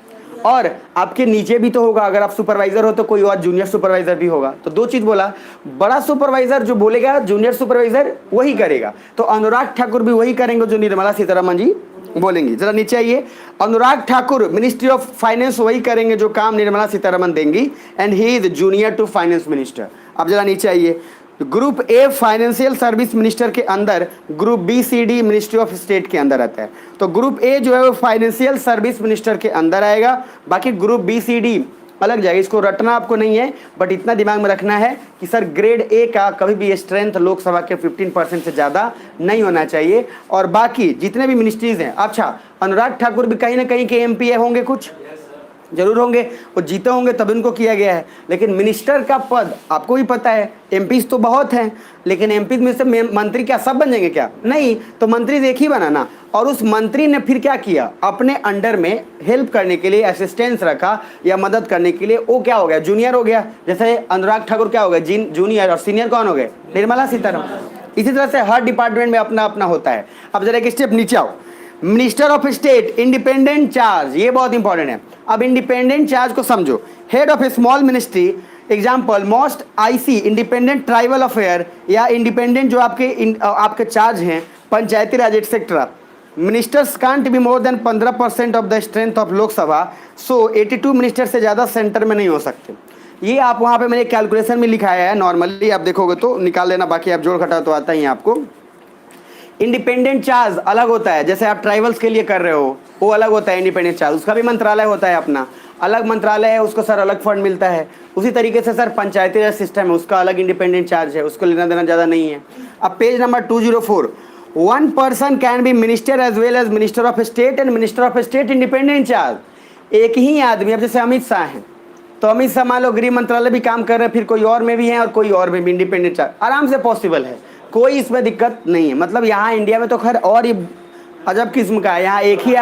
Speaker 1: और आपके नीचे भी तो होगा। अगर आप सुपरवाइजर हो तो कोई और जूनियर सुपरवाइजर भी होगा। तो दो चीज बोला, बड़ा सुपरवाइजर जो बोलेगा जूनियर सुपरवाइजर वही करेगा। तो अनुराग ठाकुर भी वही करेंगे जो निर्मला सीतारमन जी बोलेंगी। जरा नीचे आइए, Anurag Thakur ministry of finance वही करेंगे जो काम निर्मला सीतारमन देंगी, and he is junior to finance minister. अब जरा नीचे आइए, group A financial service minister के अंदर, group B C D ministry of state के अंदर आता है। तो ग्रुप ए जो है वो फाइनेंशियल सर्विस मिनिस्टर के अंदर आएगा, बाकी ग्रुप बी सी डी अलग जाएगा। इसको रटना आपको नहीं है, बट इतना दिमाग में रखना है कि सर ग्रेड ए का कभी भी स्ट्रेंथ लोकसभा के 15% से ज़्यादा नहीं होना चाहिए। और बाकी जितने भी मिनिस्ट्रीज हैं, अच्छा अनुराग ठाकुर भी कहीं ना कहीं के एमपी होंगे, कुछ जरूर होंगे, वो जीते होंगे तब इनको किया गया है। लेकिन मिनिस्टर का पद आपको भी पता है, एमपीज तो बहुत हैं, लेकिन एमपीज में से मंत्री क्या सब बन जाएंगे क्या? नहीं। तो मंत्री एक ही बना ना, और उस मंत्री ने फिर क्या किया? अपने अंडर में हेल्प करने के लिए असिस्टेंस रखा या मदद करने के लिए, वो क्या हो गया? जूनियर हो गया। जैसे अनुराग ठाकुर क्या हो गए? जूनियर, और सीनियर कौन हो गए? निर्मला सीतारमन। इसी तरह से हर डिपार्टमेंट में अपना अपना होता है। अब जरा एक स्टेप नीचे आओ, minister of state independent charge, ये बहुत इंपॉर्टेंट है। अब इंडिपेंडेंट चार्ज को समझो, head of a small ministry, example most IC independent tribal affair, या इंडिपेंडेंट जो आपके चार्ज हैं Panchayati Raj etcetera. Ministers can't be more than 15% of the strength of Lok Sabha, so 82 minister से ज़्यादा सेंटर में नहीं हो सकते। ये आप वहाँ पे मैंने कैलकुलेशन में लिखाया है, नॉर्मली आप देखोगे तो निकाल लेना, बाकी आप जोड़ घटा तो आता ही है आपको। इंडिपेंडेंट चार्ज अलग होता है, जैसे आप ट्राइबल्स के लिए कर रहे हो वो अलग होता है इंडिपेंडेंट चार्ज, उसका भी मंत्रालय होता है, अपना अलग मंत्रालय है, उसको सर अलग फंड मिलता है। उसी तरीके से सर पंचायती राज सिस्टम है, उसका अलग इंडिपेंडेंट चार्ज है, उसको लेना देना ज़्यादा नहीं है। अब page number 204, 1 person can be minister as well as minister of state and minister of state independent charge. एक ही आदमी, अब जैसे अमित शाह हैं, तो अमित शाह मान लो गृह मंत्रालय भी काम कर रहे हैं, फिर कोई और में भी है और कोई और में भी इंडिपेंडेंट चार्ज आराम से पॉसिबल है, कोई इसमें दिक्कत नहीं है। मतलब यहाँ इंडिया में तो खैर और ही अजब किस्म का है, यहाँ एक ही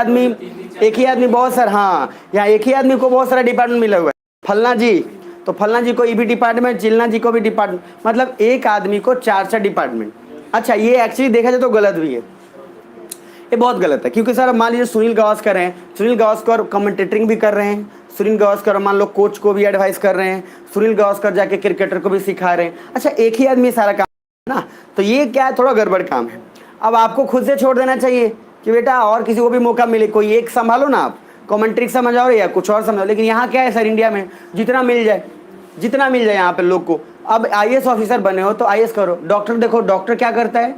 Speaker 1: आदमी बहुत सारा, हाँ यहाँ एक ही आदमी को बहुत सारा डिपार्टमेंट मिला हुआ है। फलना जी, तो फलना जी को ये भी डिपार्टमेंट, चिलना जी को भी डिपार्टमेंट, मतलब एक आदमी को 4 डिपार्टमेंट। अच्छा ये एक्चुअली देखा जाए तो गलत भी है, ये बहुत गलत है, क्योंकि सर मान लीजिए सुनील गावस्कर हैं, सुनील गावस्कर कमेंटेटरिंग भी कर रहे हैं, सुनील गावस्कर मान लो कोच को भी एडवाइस कर रहे हैं, सुनील गावस्कर जाके क्रिकेटर को भी सिखा रहे हैं। अच्छा एक ही आदमी सारा काम ना, तो ये क्या है, थोड़ा गड़बड़ काम है। अब आपको खुद से छोड़ देना चाहिए कि बेटा और किसी को भी मौका मिले, कोई एक संभालो ना, आप कमेंट्री समझाओ या कुछ और समझाओ। लेकिन यहाँ क्या है सर, इंडिया में जितना मिल जाए यहाँ पे लोग को। अब आईएएस ऑफिसर बने हो तो आईएएस करो, डॉक्टर देखो, डॉक्टर क्या करता है,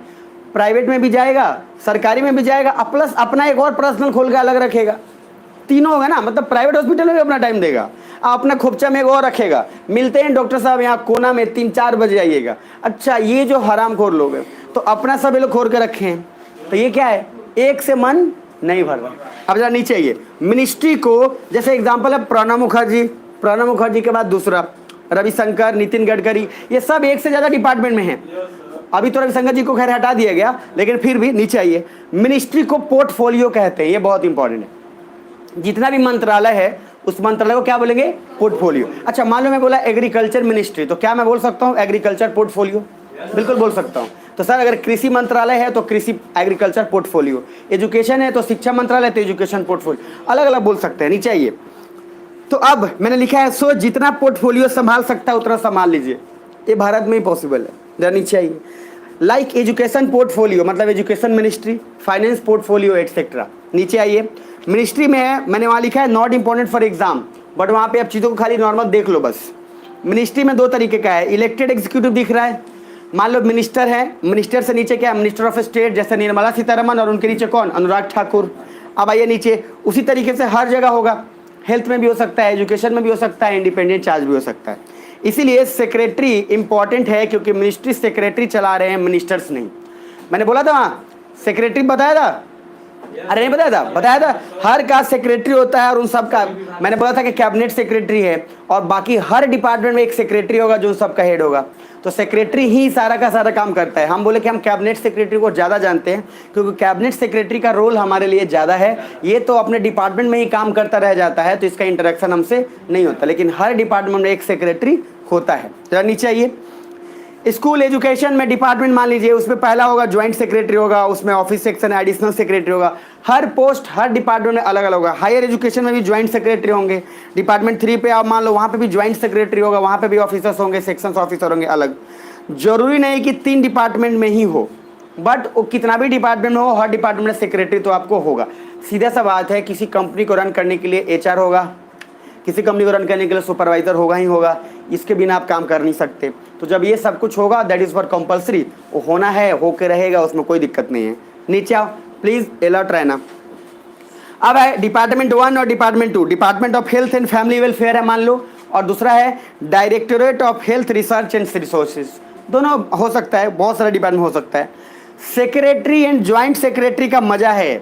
Speaker 1: प्राइवेट में भी जाएगा, सरकारी में भी जाएगा, प्लस अपना एक और पर्सनल खोल के अलग रखेगा, तीनों होगा ना, मतलब प्राइवेट हॉस्पिटल में भी अपना टाइम देगा, अपना खोपचा में एक और रखेगा। मिलते हैं डॉक्टर साहब यहाँ कोना में 3-4 बजे आइएगा। अच्छा ये जो हरामखोर लोग हैं तो अपना सब ये लोग खोल के रखे हैं, तो ये क्या है, एक से मन नहीं भर रहा। अब जरा नीचे आइए, मिनिस्ट्री को जैसे एग्जाम्पल है प्रणब मुखर्जी के बाद दूसरा रविशंकर, नितिन गडकरी, ये सब एक से ज़्यादा डिपार्टमेंट में हैं। अभी तो रविशंकर जी को खैर हटा दिया गया, लेकिन फिर भी नीचे आइए, मिनिस्ट्री को पोर्टफोलियो कहते हैं, ये बहुत इंपॉर्टेंट है। जितना भी मंत्रालय है उस मंत्रालय को क्या बोलेंगे, पोर्टफोलियो। अच्छा मान लो मैं बोला एग्रीकल्चर मिनिस्ट्री, तो क्या मैं बोल सकता हूँ एग्रीकल्चर पोर्टफोलियो? बिल्कुल बोल सकता हूँ। तो सर अगर कृषि मंत्रालय है तो कृषि एग्रीकल्चर पोर्टफोलियो, एजुकेशन है तो शिक्षा मंत्रालय तो एजुकेशन पोर्टफोलियो, अलग अलग बोल सकते हैं। नीचे आइए, तो अब मैंने लिखा है सो जितना पोर्टफोलियो संभाल सकता है उतना संभाल लीजिए। ये भारत में ही पॉसिबल है। जरा नीचे आइए। लाइक एजुकेशन पोर्टफोलियो मतलब education ministry, finance portfolio etcetera. नीचे आइए। मिनिस्ट्री में है, मैंने वहाँ लिखा है not important for exam, but वहाँ पे आप चीज़ों को खाली नॉर्मल देख लो बस। मिनिस्ट्री में दो तरीके का है, इलेक्टेड एग्जीक्यूटिव दिख रहा है, मान लो मिनिस्टर है, मिनिस्टर से नीचे क्या है, मिनिस्टर ऑफ स्टेट जैसे निर्मला सीतारमण, और उनके नीचे कौन, अनुराग ठाकुर। अब आइए नीचे, उसी तरीके से हर जगह होगा, हेल्थ में भी हो सकता है, एजुकेशन में भी हो सकता है, इंडिपेंडेंट चार्ज भी हो सकता है। इसीलिए सेक्रेटरी इंपॉर्टेंट है, क्योंकि मिनिस्ट्री सेक्रेटरी चला रहे हैं, मिनिस्टर्स नहीं। मैंने बोला था वहाँ सेक्रेटरी बताया था, अरे नहीं बताया था, बताया था हर का सेक्रेटरी होता है और उन सब का। मैंने बोला था कि कैबिनेट सेक्रेटरी है और बाकी हर डिपार्टमेंट में एक सेक्रेटरी होगा जो उन सब का हेड होगा। तो सेक्रेटरी ही सारा का सारा काम करता है। हम बोले कि हम कैबिनेट सेक्रेटरी को ज़्यादा जानते हैं, क्योंकि कैबिनेट सेक्रेटरी का रोल हमारे लिए ज़्यादा है। ये तो अपने डिपार्टमेंट में ही काम करता रह जाता है, तो इसका इंटरेक्शन हमसे नहीं होता, लेकिन हर डिपार्टमेंट में एक सेक्रेटरी होता है। जरा नीचे आइए। स्कूल एजुकेशन में डिपार्टमेंट मान लीजिए, उसमें पहला होगा ज्वाइंट सेक्रेटरी होगा, उसमें ऑफिस सेक्शन एडिशनल सेक्रेटरी होगा। हर पोस्ट हर डिपार्टमेंट में अलग अलग होगा। हायर एजुकेशन में भी ज्वाइंट सेक्रेटरी होंगे, डिपार्टमेंट 3 पे आप मान लो, वहाँ पे भी ज्वाइंट सेक्रेटरी होगा, वहाँ पे भी ऑफिसर्स होंगे, सेक्शंस ऑफिसर होंगे अलग। जरूरी नहीं कि 3 डिपार्टमेंट में ही हो, बट वो कितना भी डिपार्टमेंट में हो, हर डिपार्टमेंट में सेक्रेटरी तो आपको होगा। सीधा सा बात है, किसी कंपनी को रन करने के लिए एचआर होगा, किसी कंपनी को रन करने के लिए सुपरवाइजर होगा ही होगा, इसके बिना आप काम कर नहीं सकते। तो जब ये सब कुछ होगा, दैट इज़ फॉर कंपलसरी, वो होना है, होके रहेगा, उसमें कोई दिक्कत नहीं है। नीचे आओ प्लीज़, अलर्ट रहना। अब है डिपार्टमेंट 1 और department 2। Department of health and family welfare है मान लो, और दूसरा है directorate of health research and resources. दोनों हो सकता है, बहुत सारा डिपार्टमेंट हो सकता है। सेक्रेटरी एंड ज्वाइंट सेक्रेटरी का मजा है,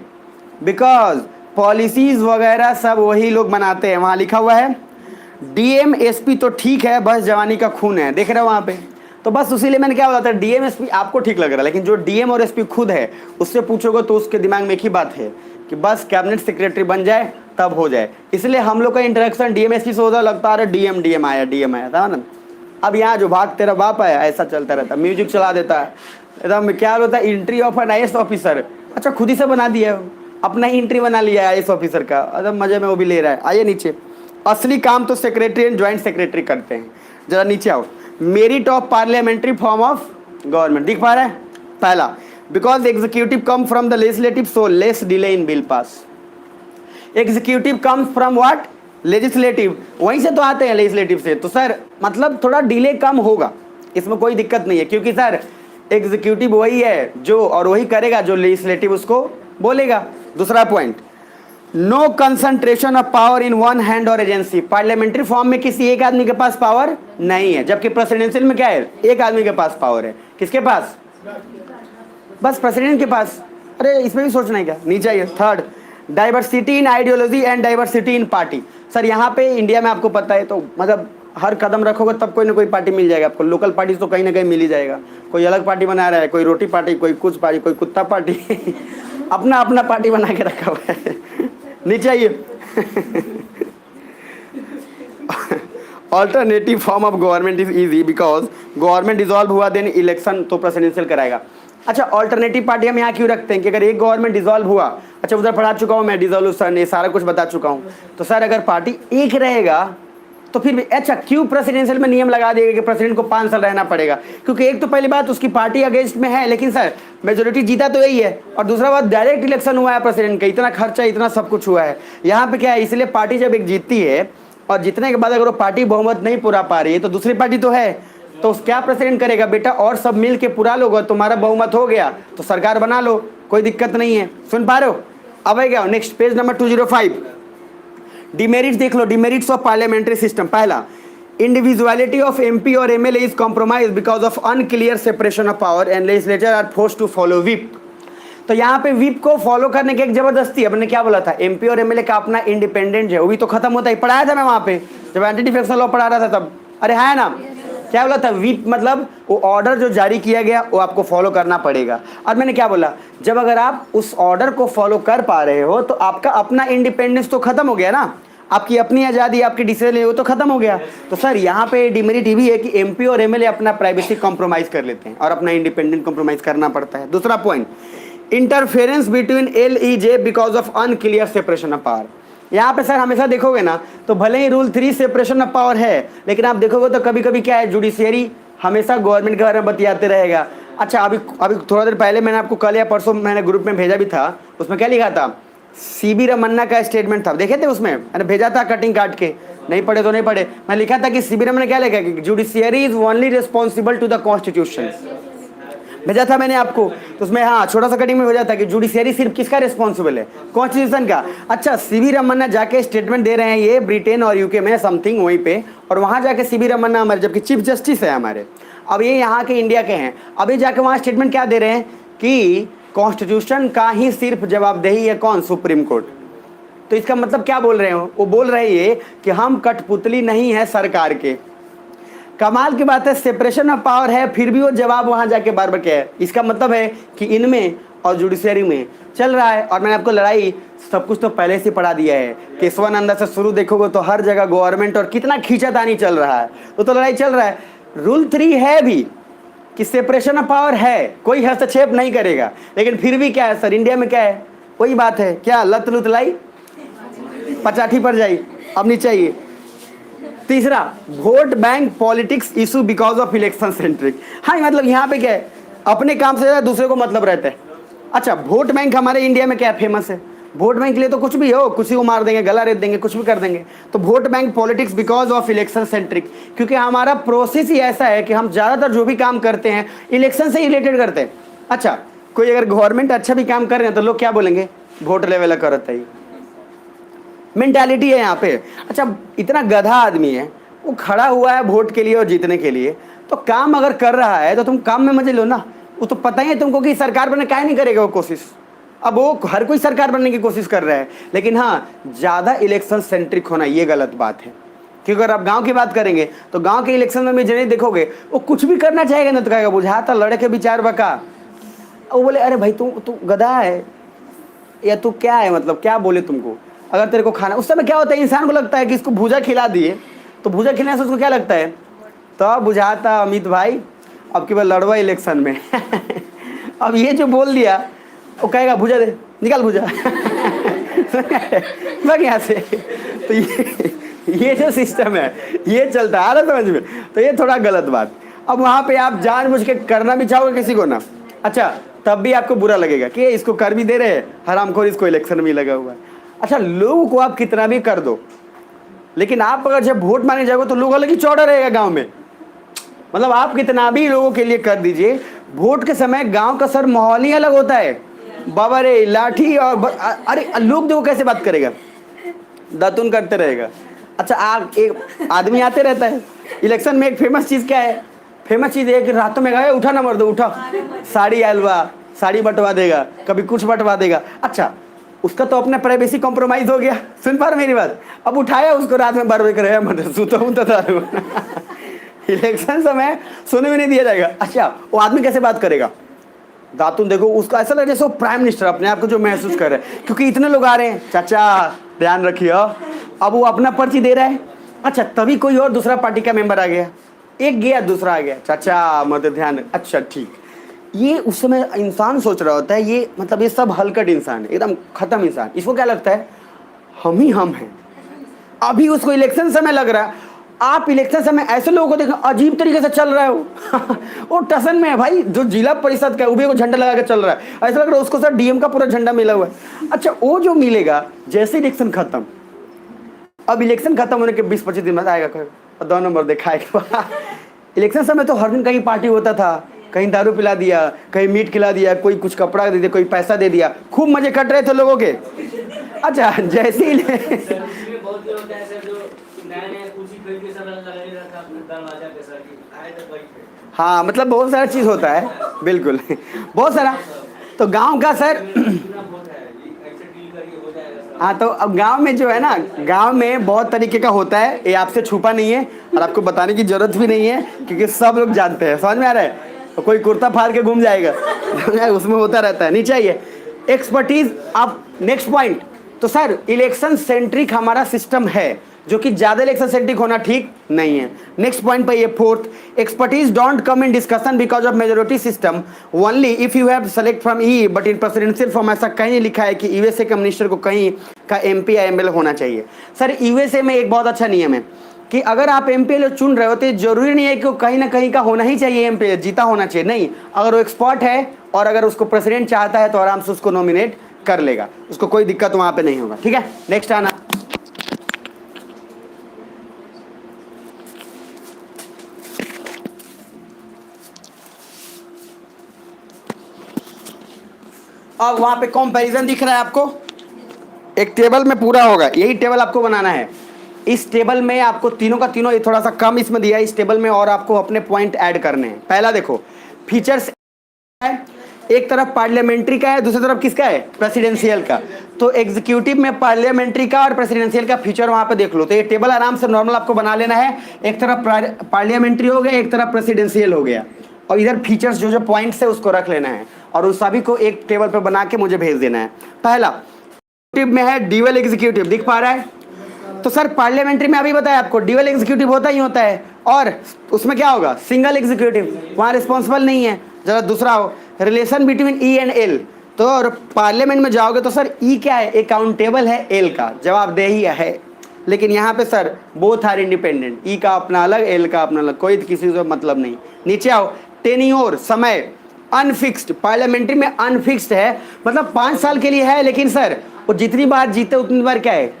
Speaker 1: बिकॉज पॉलिसीज वगैरह सब वही लोग बनाते हैं। वहाँ लिखा हुआ है डीएम एसपी तो ठीक है, बस जवानी का खून है, देख रहे हो वहाँ पे। तो बस उसी लिए मैंने क्या बोला था, डीएम एसपी आपको ठीक लग रहा है, लेकिन जो डीएम और एसपी खुद है उससे पूछोगे तो उसके दिमाग में एक ही बात है कि बस कैबिनेट सेक्रेटरी बन जाए तब हो जाए। इसलिए हम लोग का इंटरेक्शन डीएम एसपी से होता, लगता है डीएम आया था ना। अब यहाँ जो भाग तेरा बाप आया, ऐसा चलता रहता, म्यूजिक चला देता है एकदम। क्या होता है, entry of an IAS officer, अच्छा खुद ही से बना दिया, अपना ही एंट्री बना लिया आईएएस ऑफिसर का, एकदम मजे में वो भी ले रहा है। आइए नीचे। असली काम तो सेक्रेटरी एंड ज्वाइंट सेक्रेटरी करते हैं। जरा नीचे आओ। Merit of parliamentary form of government दिख पा रहा है। पहला, because executive come from the legislative so less delay in bill pass. Executive comes from what, legislative, वहीं से तो आते हैं लेजिस्लेटिव से, तो सर मतलब थोड़ा डिले कम होगा, इसमें कोई दिक्कत नहीं है, क्योंकि सर एग्जीक्यूटिव वही है जो, और वही करेगा जो लेजिस्लेटिव उसको बोलेगा। दूसरा point, no concentration of power in one hand और एजेंसी। पार्लियामेंट्री फॉर्म में किसी एक आदमी के पास पावर नहीं है, जबकि प्रेसिडेंशियल में क्या है, एक आदमी के पास पावर है। किसके पास, बस प्रेसिडेंट के पास। अरे इसमें भी सोचना है क्या। नीचे आइए। Third, diversity in ideology and diversity in party. Sir यहाँ पे इंडिया में आपको पता है, तो मतलब हर कदम रखोगे तब कोई ना कोई पार्टी मिल जाएगा आपको। लोकल पार्टी तो कहीं ना कहीं मिल ही जाएगा। कोई अलग पार्टी बना रहा है, कोई रोटी पार्टी, कोई कुछ पार्टी, कोई कुत्ता पार्टी अपना अपना पार्टी बना के रखा हुआ है। नीचे आइए। Alternative form of government is easy, because government dissolve हुआ देन इलेक्शन तो प्रेसिडेंशियल कराएगा। अच्छा, ऑल्टरनेटिव पार्टी हम यहाँ क्यों रखते हैं कि अगर एक गवर्नमेंट डिसॉल्व हुआ, अच्छा उधर पढ़ा चुका हूँ मैं, डिसोल्यूशन ये सारा कुछ बता चुका हूँ, तो सर अगर पार्टी एक रहेगा तो फिर भी अच्छा क्यों प्रेसिडेंशियल में नियम लगा दिएगा कि प्रेसिडेंट को 5 साल रहना पड़ेगा, क्योंकि एक तो पहली बात उसकी पार्टी अगेंस्ट में है, लेकिन सर मेजोरिटी जीता तो यही है, और दूसरा बात डायरेक्ट इलेक्शन हुआ है प्रेसिडेंट का, इतना खर्चा इतना सब कुछ हुआ है। यहाँ पे क्या है, इसलिए पार्टी जब एक जीतती है और जीतने के बाद अगर वो पार्टी बहुमत नहीं पूरा पा रही है तो दूसरी पार्टी तो है, तो क्या प्रेसिडेंट करेगा, बेटा और सब मिल के पूरा लोग, तुम्हारा बहुमत हो गया तो सरकार बना लो, कोई दिक्कत नहीं है। सुन पा रहे हो। अब है क्या, नेक्स्ट पेज नंबर 205। डिमेरिट्स देख लो, डिमेरिट्स ऑफ पार्लियामेंट्री सिस्टम। पहला, इंडिविजुअलिटी ऑफ एमपी और MLA is compromise because of unclear separation of power and legislature are forced to follow whip. तो यहाँ पे व्हिप को फॉलो करने की एक जबरदस्ती, अपने क्या बोला था, एमपी और एमएलए का अपना इंडिपेंडेंट है, वो भी तो खत्म होता है। पढ़ाया था मैं वहाँ पे जब एंटी डिफेक्शन लॉ पढ़ा रहा था तब, अरे है ना, क्या बोला था, व्हिप मतलब वो ऑर्डर जो जारी किया गया वो आपको फॉलो करना पड़ेगा। और मैंने क्या बोला, जब अगर आप उस ऑर्डर को फॉलो कर पा रहे हो तो आपका अपना इंडिपेंडेंस तो खत्म हो गया ना, आपकी अपनी आज़ादी, आपकी डिसीजन वो तो खत्म हो गया। तो सर यहाँ पे डिमेरिट ये भी है कि एमपी और एमएलए अपना प्राइवेसी कॉम्प्रोमाइज़ कर लेते हैं और अपना इंडिपेंडेंट कॉम्प्रोमाइज़ करना पड़ता है। दूसरा point, interference between LEJ because of unclear separation of power. यहाँ पे सर हमेशा देखोगे ना, तो भले ही रूल 3 सेपरेशन ऑफ पावर है, लेकिन आप देखोगे तो कभी कभी क्या है, जुडिशियरी हमेशा गवर्नमेंट के बारे में बतियाते रहेगा। अच्छा, अभी अभी थोड़ा देर पहले मैंने आपको कल या परसों मैंने ग्रुप में भेजा भी था, उसमें क्या लिखा था, सीबी रमन्ना का स्टेटमेंट था, देखे थे उसमें, मैंने भेजा था कटिंग काट के, नहीं पढ़े तो नहीं पढ़े। मैं लिखा था कि सीबी रमन्ना क्या लिखा कि judiciary is only responsible to the constitution, भेजा था मैंने आपको। तो उसमें हाँ छोटा सा कटिंग में हो जाता है कि जुडिशियरी सिर्फ किसका रिस्पॉन्सिबल है, कॉन्स्टिट्यूशन का। अच्छा, सीबी रमन्ना जाके स्टेटमेंट दे रहे हैं ये ब्रिटेन और यूके में समथिंग वहीं पे, और वहाँ जाके सीबी रमन्ना हमारे जबकि चीफ जस्टिस है हमारे, अब ये यहाँ के इंडिया के हैं, अभी जाके वहाँ स्टेटमेंट क्या दे रहे हैं कि कॉन्स्टिट्यूशन का ही सिर्फ जवाबदेही है कौन, सुप्रीम कोर्ट। तो इसका मतलब क्या बोल रहे हो, वो बोल रहे हैं कि हम कठपुतली नहीं है सरकार के। कमाल की बात है, सेपरेशन ऑफ पावर है, फिर भी वो जवाब वहां जाके बार बार क्या है। इसका मतलब है कि इनमें और जुडिशरी में चल रहा है। और मैंने आपको लड़ाई सब कुछ तो पहले से पढ़ा दिया है, केशवानंदा से शुरू देखोगे तो हर जगह गवर्नमेंट और कितना खींचातानी चल रहा है, तो लड़ाई चल रहा है। रूल 3 है भी कि सेपरेशन ऑफ पावर है, कोई हस्तक्षेप नहीं करेगा, लेकिन फिर भी क्या है सर, इंडिया में क्या है, वही बात है, क्या लत लुत लाई पचाठी पर जाई, अब नहीं चाहिए। तीसरा, vote bank politics issue because of election centric. हाँ, मतलब यहाँ पे क्या है, अपने काम से ज़्यादा दूसरे को मतलब रहता है। अच्छा, वोट बैंक हमारे इंडिया में क्या फेमस है, वोट बैंक के लिए तो कुछ भी हो, किसी को मार देंगे, गला रेत देंगे, कुछ भी कर देंगे। तो vote bank politics because of election centric, क्योंकि हमारा प्रोसेस ही ऐसा है कि हम ज़्यादातर जो भी काम करते हैं इलेक्शन से ही रिलेटेड करते हैं। अच्छा, कोई अगर गवर्नमेंट अच्छा भी काम कर रहे हैं तो लोग क्या बोलेंगे, वोट लेवल करता है, मेंटालिटी है यहाँ पे। अच्छा, इतना गधा आदमी है, वो खड़ा हुआ है वोट के लिए और जीतने के लिए, तो काम अगर कर रहा है तो तुम काम में मजे लो ना। वो तो पता ही है तुमको कि सरकार बनने काहे नहीं करेगा वो कोशिश। अब वो हर कोई सरकार बनने की कोशिश कर रहा है, लेकिन हाँ ज़्यादा इलेक्शन सेंट्रिक होना ये गलत बात है। क्योंकि अगर आप गांव की बात करेंगे तो गांव के इलेक्शन में भी जिन्हें देखोगे वो कुछ भी करना चाहेगा ना, तो कहेगा बुझाता लड़े के विचार बका। वो बोले अरे भाई तू गधा है या तू क्या है, मतलब क्या बोले तुमको। अगर तेरे को खाना, उस समय क्या होता है, इंसान को लगता है कि इसको भूजा खिला दिए, तो भूजा खिलाने से उसको क्या लगता है, तो बुझाता अमित भाई अब की बार लड़वा इलेक्शन में अब ये जो बोल दिया वो कहेगा भूजा दे, निकाल भूजा भाग यहाँ से। तो ये जो सिस्टम है ये चलता आ रहा समझ में, तो ये थोड़ा गलत बात। अब वहाँ पे आप जानबूझ के करना भी चाहोगे किसी को ना, अच्छा तब भी आपको बुरा लगेगा कि इसको कर भी दे रहे हैं हरामखोर, इसको इलेक्शन में लगा हुआ है। अच्छा, लोगों को आप कितना भी कर दो, लेकिन आप अगर जब वोट मांगने जाओगे तो लोग अलग ही चौड़ा रहेगा गांव में। मतलब आप कितना भी लोगों के लिए कर दीजिए, वोट के समय गांव का सर माहौल ही अलग होता है। बाबा रे लाठी और अरे लोग देखो कैसे बात करेगा, दातुन करते रहेगा। अच्छा, एक आदमी आते रहता है इलेक्शन में, एक फेमस चीज़ क्या है, फेमस चीज़ है कि रातों में गए उठा ना मर दो, उठा साड़ी आलवा, साड़ी बंटवा देगा, कभी कुछ बंटवा देगा। अच्छा, उसका तो अपना प्राइवेसी कॉम्प्रोमाइज हो गया, सुन पा रहे मेरी बात। अब उठाया उसको रात में 12 बजे करे मतलब सुता हूँ तो इलेक्शन समय सोने में नहीं दिया जाएगा। अच्छा, वो आदमी कैसे बात करेगा, दातुन देखो उसको ऐसा लगे जैसे वो प्राइम मिनिस्टर अपने आप को जो महसूस कर रहे हैं, क्योंकि इतने लोग आ रहे हैं, चाचा ध्यान रखिए। अब वो अपना पर्ची दे रहा है, अच्छा तभी कोई और दूसरा पार्टी का मेंबर आ गया, एक गया दूसरा आ गया, चाचा मत ध्यान, अच्छा ठीक। ये उस समय इंसान सोच रहा होता है ये मतलब ये सब हलकट इंसान है, एकदम खत्म इंसान। इसको क्या लगता है हम ही हम हैं। अभी उसको इलेक्शन समय लग रहा है, आप इलेक्शन समय ऐसे लोगों को देखो अजीब तरीके से चल रहा है वो टसन में है भाई, जो जिला परिषद का उबे को झंडा लगा के चल रहा है, ऐसा लग रहा है उसको सर डीएम का पूरा झंडा मिला हुआ है। अच्छा, वो जो मिलेगा जैसे इलेक्शन खत्म, अब इलेक्शन खत्म होने के 20-25 दिन बाद आएगा 2 नंबर दिखाएगा। इलेक्शन समय तो हर दिन कहीं पार्टी होता था, कहीं दारू पिला दिया, कहीं मीट खिला दिया, कोई कुछ कपड़ा दे दिया, कोई पैसा दे दिया, खूब मजे कट रहे थे लोगों के। अच्छा, जैसे ही हाँ मतलब बहुत सारा चीज़ होता है, बिल्कुल बहुत सारा। तो गांव का सर हाँ, तो अब गांव में जो है ना, गांव में बहुत तरीके का होता है, ये आपसे छुपा नहीं है और आपको बताने की जरूरत भी नहीं है, क्योंकि सब लोग जानते हैं। समझ में आ रहा है? तो कोई कुर्ता फाड़ के घूम जाएगा उसमें होता रहता है, नहीं चाहिए एक्सपर्टीज। अब नेक्स्ट पॉइंट, तो सर इलेक्शन सेंट्रिक हमारा सिस्टम है, जो कि ज़्यादा इलेक्शन सेंट्रिक होना ठीक नहीं है। नेक्स्ट पॉइंट पर ये fourth, expertise don't come in discussion because of majority system only if you have select from E, but in presidential form ऐसा कहीं नहीं लिखा है कि यूएसए के मिनिस्टर को कहीं का एमपी या एमएलए होना चाहिए। सर यूएसए में एक बहुत अच्छा नियम है, कि अगर आप एमपीएल चुन रहे हो तो जरूरी नहीं है कि वो कहीं ना कहीं का होना ही चाहिए, एमपीएल जीता होना चाहिए, नहीं। अगर वो एक्सपर्ट है और अगर उसको प्रेसिडेंट चाहता है तो आराम से उसको नॉमिनेट कर लेगा, उसको कोई दिक्कत वहां पे नहीं होगा। ठीक है, नेक्स्ट आना। अब वहां पे कंपैरिजन दिख रहा है आपको, एक टेबल में पूरा होगा, यही टेबल आपको बनाना है। इस टेबल में आपको तीनों का तीनों, ये थोड़ा सा कम इसमें दिया है इस टेबल में, और आपको अपने पॉइंट ऐड करने हैं। पहला देखो फीचर्स है, एक तरफ पार्लियामेंट्री का है, दूसरी तरफ किसका है, प्रेसिडेंशियल का। तो एग्जीक्यूटिव में पार्लियामेंट्री का और प्रेसिडेंशियल का फीचर वहां पे देख लो। तो ये टेबल आराम से नॉर्मल आपको बना लेना है, एक तरफ पार्लियामेंट्री हो गया, एक तरफ प्रेसिडेंशियल हो गया, और इधर फीचर्स जो जो पॉइंट्स है उसको रख लेना है, और उस सभी को एक टेबल पर बना के मुझे भेज देना है। पहला में है ड्यूअल एग्जीक्यूटिव, दिख पा रहा है? तो सर पार्लियामेंट्री में अभी बताया आपको ड्यूअल एग्जीक्यूटिव होता ही होता है, और उसमें क्या होगा, सिंगल एग्जीक्यूटिव, वहां रिस्पॉन्सिबल नहीं है। जरा दूसरा हो relation between E and L, तो पार्लियामेंट में जाओगे तो सर ई क्या है, अकाउंटेबल है एल का, जवाबदेही है। लेकिन यहाँ पे सर बोथ आर इंडिपेंडेंट, ई का अपना अलग, एल का अपना अलग, कोई किसी से मतलब नहीं। नीचे आओ, टेन्योर, समय अनफिक्स्ड, पार्लियामेंट्री में अनफिक्स्ड है, मतलब 5 साल के लिए है, लेकिन सर वो जितनी बार जीते उतनी बार क्या है,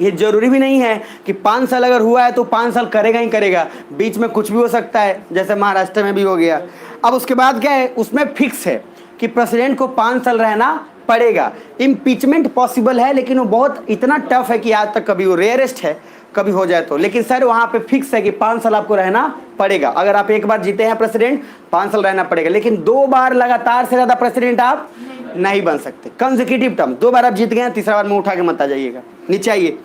Speaker 1: ये जरूरी भी नहीं है कि 5 साल अगर हुआ है तो 5 साल करेगा ही करेगा, बीच में कुछ भी हो सकता है, जैसे महाराष्ट्र में भी हो गया। अब उसके बाद क्या है, उसमें फिक्स है कि प्रेसिडेंट को 5 साल रहना पड़ेगा। इम्पीचमेंट पॉसिबल है, लेकिन वो बहुत इतना टफ है कि आज तक कभी वो रेयरेस्ट है, कभी हो जाए तो। लेकिन सर वहां पे फिक्स है कि 5 साल आपको रहना पड़ेगा। अगर आप एक बार जीते हैं प्रेसिडेंट, 5 साल रहना पड़ेगा, लेकिन 2 बार लगातार से ज्यादा प्रेसिडेंट आप नहीं बन सकते। कंसेक्यूटिव टर्म, 2 बार आप जीत गए, तीसरा बार में उठा के मत आ जाइएगा। नीचे आइए,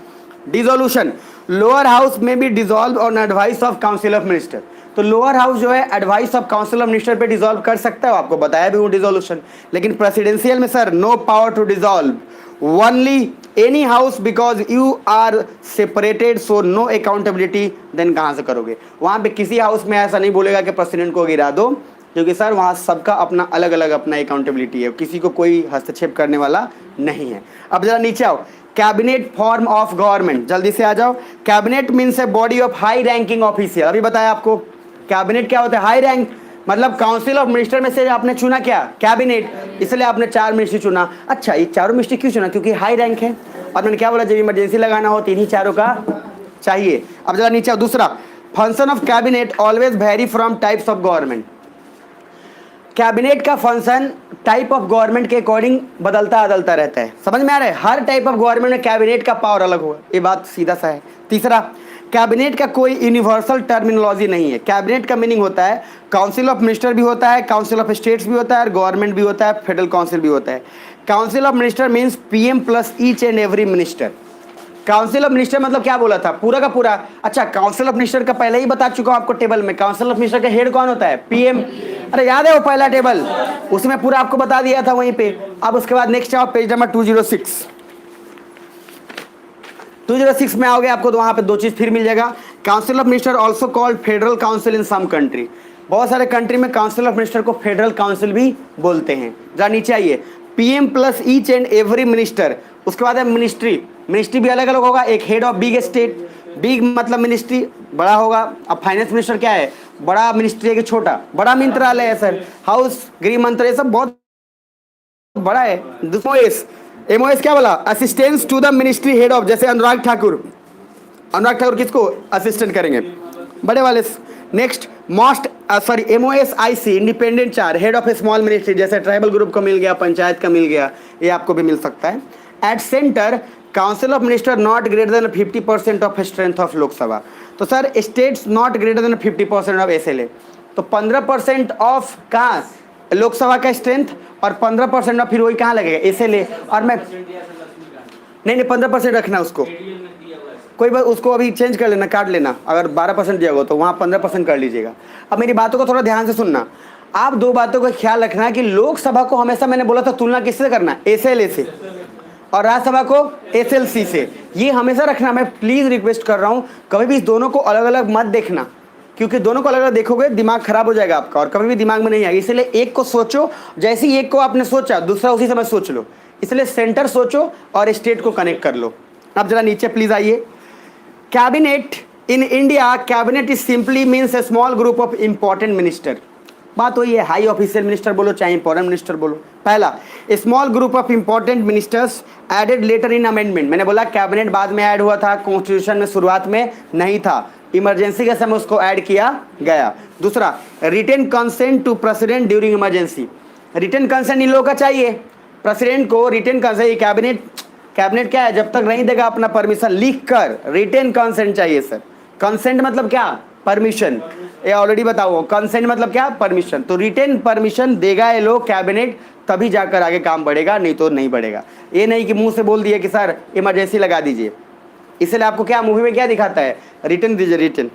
Speaker 1: डिसोल्यूशन, लोअर हाउस में B dissolve on advice of council of minister. तो लोअर हाउस जो है advice of council of minister पे डिसॉल्व कर सकता है, आपको बताया भी हूँ डिसोल्यूशन। लेकिन प्रेसिडेंशियल में sir no power to dissolve, only any house because you are separated, so no accountability. Then कहाँ से करोगे, वहाँ पे किसी हाउस में ऐसा नहीं बोलेगा कि प्रेसिडेंट को गिरा दो, क्योंकि सर वहाँ सबका अपना अलग अलग अपना अकाउंटेबिलिटी है, किसी को कोई हस्तक्षेप करने वाला नहीं है। अब जरा नीचे आओ, कैबिनेट फॉर्म ऑफ गवर्नमेंट, जल्दी से आ जाओ। Cabinet means a body of high ranking official, अभी बताया आपको कैबिनेट क्या होता है, हाई रैंक, मतलब काउंसिल ऑफ मिनिस्टर में से आपने चुना क्या, कैबिनेट, इसलिए आपने 4 मिनिस्ट्री चुना। अच्छा, ये 4 मिनिस्ट्री क्यों चुना, क्योंकि हाई रैंक है, और मैंने क्या बोला, जब इमरजेंसी लगाना हो 3 ही 4 का चाहिए। अब जरा नीचे आओ, दूसरा function of cabinet always very from types of government. Cabinet का फंक्शन टाइप ऑफ गवर्नमेंट के अकॉर्डिंग बदलता बदलता रहता है, समझ में आ रहा है? हर टाइप ऑफ गवर्नमेंट में कैबिनेट का पावर अलग होगा, ये बात सीधा सा है। तीसरा, कैबिनेट का कोई यूनिवर्सल टर्मिनोलॉजी नहीं है। कैबिनेट का मीनिंग होता है काउंसिल ऑफ मिनिस्टर भी होता है, काउंसिल ऑफ स्टेट्स भी होता है, और गवर्नमेंट भी होता है, फेडरल काउंसिल भी होता है। Council of minister means PM plus each and every minister. Council of minister मतलब क्या बोला था, पूरा का पूरा। अच्छा, काउंसिल ऑफ मिनिस्टर का पहले ही बता चुका हूं आपको टेबल में, काउंसिल ऑफ मिनिस्टर का हेड कौन होता है, पीएम। अरे याद है वो पहला टेबल, उसमें पूरा आपको बता दिया था वहीं पे। अब उसके बाद नेक्स्ट आओ, पेज नंबर 206 में आओगे आपको, तो वहां पे 2 चीज फिर मिल जाएगा। Council of minister also called federal council in some country, बहुत सारे कंट्री में काउंसिल ऑफ मिनिस्टर को फेडरल काउंसिल भी बोलते हैं। जरा नीचे आइए, PM plus each and every minister. उसके बाद है मिनिस्ट्री, मिनिस्ट्री भी अलग अलग होगा, एक head of big state, big मतलब मिनिस्ट्री बड़ा होगा। अब फाइनेंस मिनिस्टर क्या है, बड़ा मिनिस्ट्री है कि छोटा, बड़ा मंत्रालय है सर, हाउस गृह मंत्रालय सब बहुत बड़ा है। एमओएस, एमओएस क्या बोला, assistance to the ministry head of, जैसे अनुराग ठाकुर, अनुराग ठाकुर किसको असिस्टेंट करेंगे, बड़े वाले। Next most sorry MOS IC, independent 4, head of a small ministry, जैसे ट्राइबल ग्रुप को मिल गया, पंचायत का मिल गया, ये आपको भी मिल सकता है। At centre council of minister not greater than 50% of strength of Lok Sabha. तो sir states not greater than 50% of SLA, तो 15% ऑफ कहाँ लोकसभा का स्ट्रेंथ, और 15% ऑफ फिर वही कहाँ लगेगा, एसएलए। और मैं नहीं 15% रखना उसको, कोई बात, उसको अभी चेंज कर लेना, काट लेना, अगर 12% दिया होगा तो वहाँ 15% कर लीजिएगा। अब मेरी बातों को थोड़ा ध्यान से सुनना, आप 2 बातों का ख्याल रखना कि लोकसभा को हमेशा मैंने बोला था तुलना किससे करना, एसएलए से, और राज्यसभा को एसएलसी से, ये हमेशा रखना। मैं प्लीज रिक्वेस्ट कर रहा हूँ, कभी भी इस दोनों को अलग अलग मत देखना, क्योंकि दोनों को अलग अलग देखोगे दिमाग खराब हो जाएगा आपका, और कभी भी दिमाग में नहीं आएगा। इसलिए एक को सोचो, जैसे ही एक को आपने सोचा दूसरा उसी समय सोच लो, इसलिए सेंटर सोचो और स्टेट को कनेक्ट कर लो। अब जरा नीचे प्लीज आइए, cabinet in India cabinet is simply means A small group of important minister. बात वही है, हाई ऑफिशियल मिनिस्टर बोलो चाहे इंपॉर्टेंट मिनिस्टर बोलो। पहला, small group of important ministers added later in amendment. मैंने बोला कैबिनेट बाद में ऐड हुआ था, कॉन्स्टिट्यूशन में शुरुआत में नहीं था, इमरजेंसी के समय उसको ऐड किया गया। दूसरा, written consent to president during emergency. Written consent इन लोगों का चाहिए, प्रेसिडेंट को रिटन कंसेंट। कैबिनेट क्या है, जब तक नहीं देगा अपना परमिशन लिख कर, रिटन कंसेंट चाहिए सर। कंसेंट मतलब क्या, परमिशन। ये ऑलरेडी बताओ, कंसेंट मतलब क्या, परमिशन। तो रिटन परमिशन देगा ये लोग कैबिनेट, तभी जाकर आगे काम बढ़ेगा, नहीं तो नहीं बढ़ेगा। ये नहीं कि मुंह से बोल दिए कि सर इमरजेंसी लगा दीजिए। इसलिए आपको क्या मूवी में क्या दिखाता है, रिटन दीजिए, रिटन।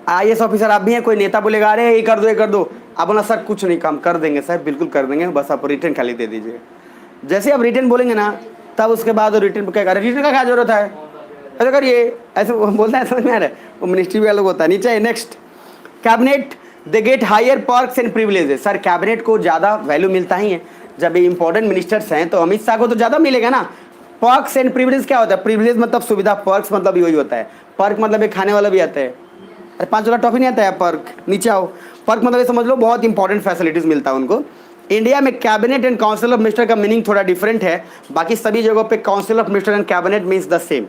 Speaker 1: IAS ऑफिसर आप भी हैं, कोई नेता बोलेगा अरे ये कर दो ये कर दो, आप बोला सर कुछ नहीं काम कर देंगे सर, बिल्कुल कर देंगे, बस आप रिटर्न खाली दे दीजिए। जैसे आप रिटर्न बोलेंगे ना, तब उसके बाद रिटर्न क्या करें, रिटर्न का क्या जरूरत है, ऐसा करिए, ऐसे बोलता है, समझ में आ रहा है, वो मिनिस्ट्री वाला लोग होता है। नीचे next, cabinet they get higher perks and privileges. Sir cabinet को ज़्यादा वैल्यू मिलता ही है, जब ये इंपॉर्टेंट मिनिस्टर्स हैं तो अमित शाह को तो ज़्यादा मिलेगा ना। पर्क्स एंड प्रिविलेज क्या होता है, प्रिविलेज मतलब सुविधा, पर्क्स मतलब यही होता है। पर्क मतलब एक खाने वाला भी आता है, अरे 5 वाला टॉफी नहीं आता है पर्क, नीचे आओ। पर्क मतलब ये समझ लो बहुत इंपॉर्टेंट फैसिलिटीज़ मिलता है उनको। इंडिया में cabinet and council of minister का मीनिंग थोड़ा डिफरेंट है, बाकी सभी जगहों पे council of minister and cabinet means the same.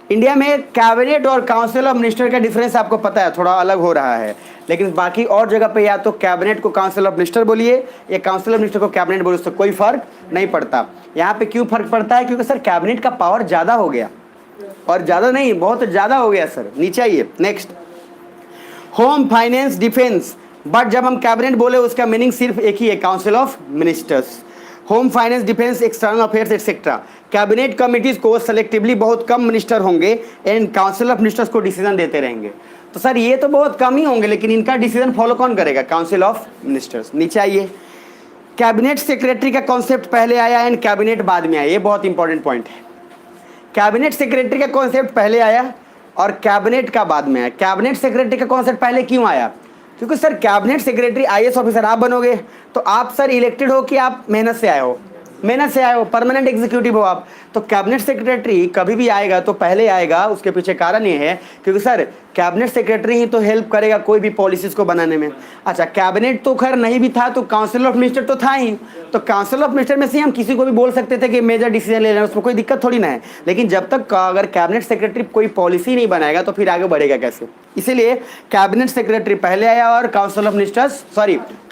Speaker 1: India में कैबिनेट और काउंसिल ऑफ मिनिस्टर का डिफरेंस आपको पता है, थोड़ा अलग हो रहा है, लेकिन बाकी और जगह पे या तो कैबिनेट को काउंसिल ऑफ मिनिस्टर बोलिए या काउंसिल ऑफ मिनिस्टर को कैबिनेट बोलिए, उससे कोई फर्क नहीं पड़ता। यहाँ पे क्यों फर्क पड़ता है, क्योंकि सर कैबिनेट का पावर ज़्यादा हो गया, और ज़्यादा नहीं बहुत ज़्यादा हो गया सर। नीचे आइए next, home finance defence, but जब हम कैबिनेट बोले उसका मीनिंग सिर्फ एक ही है, council of ministers. Home finance defence external affairs etcetera. Cabinet committees को सेलेक्टिवली बहुत कम मिनिस्टर होंगे एंड काउंसिल ऑफ मिनिस्टर्स को डिसीजन देते रहेंगे। तो सर ये तो बहुत कम ही होंगे, लेकिन इनका डिसीजन फॉलो कौन करेगा, काउंसिल ऑफ मिनिस्टर्स। नीचे आइए, कैबिनेट सेक्रेटरी का कॉन्सेप्ट पहले आया एंड कैबिनेट बाद में आया, ये बहुत इंपॉर्टेंट पॉइंट है। कैबिनेट सेक्रेटरी का कॉन्सेप्ट पहले आया और कैबिनेट का बाद में आया। कैबिनेट सेक्रेटरी का कॉन्सेप्ट पहले क्यों आया, क्योंकि sir cabinet secretary IAS officer आप बनोगे, तो आप सर इलेक्टेड हो कि आप मेहनत से आए हो, मेहनत से आए हो, परमानेंट एग्जीक्यूटिव हो आप। तो कैबिनेट सेक्रेटरी कभी भी आएगा तो पहले आएगा, उसके पीछे कारण ये है क्योंकि सर कैबिनेट सेक्रेटरी ही तो हेल्प करेगा कोई भी पॉलिसीज को बनाने में। अच्छा कैबिनेट तो खैर नहीं भी था तो काउंसिल ऑफ मिनिस्टर तो था ही, तो काउंसिल ऑफ मिनिस्टर में से हम किसी को भी बोल सकते थे कि मेजर डिसीजन ले रहे हैं, उसमें कोई दिक्कत थोड़ी ना है। लेकिन जब तक अगर कैबिनेट सेक्रेटरी कोई पॉलिसी नहीं बनाएगा तो फिर आगे बढ़ेगा कैसे, इसीलिए कैबिनेट सेक्रेटरी पहले आया और काउंसिल ऑफ मिनिस्टर्स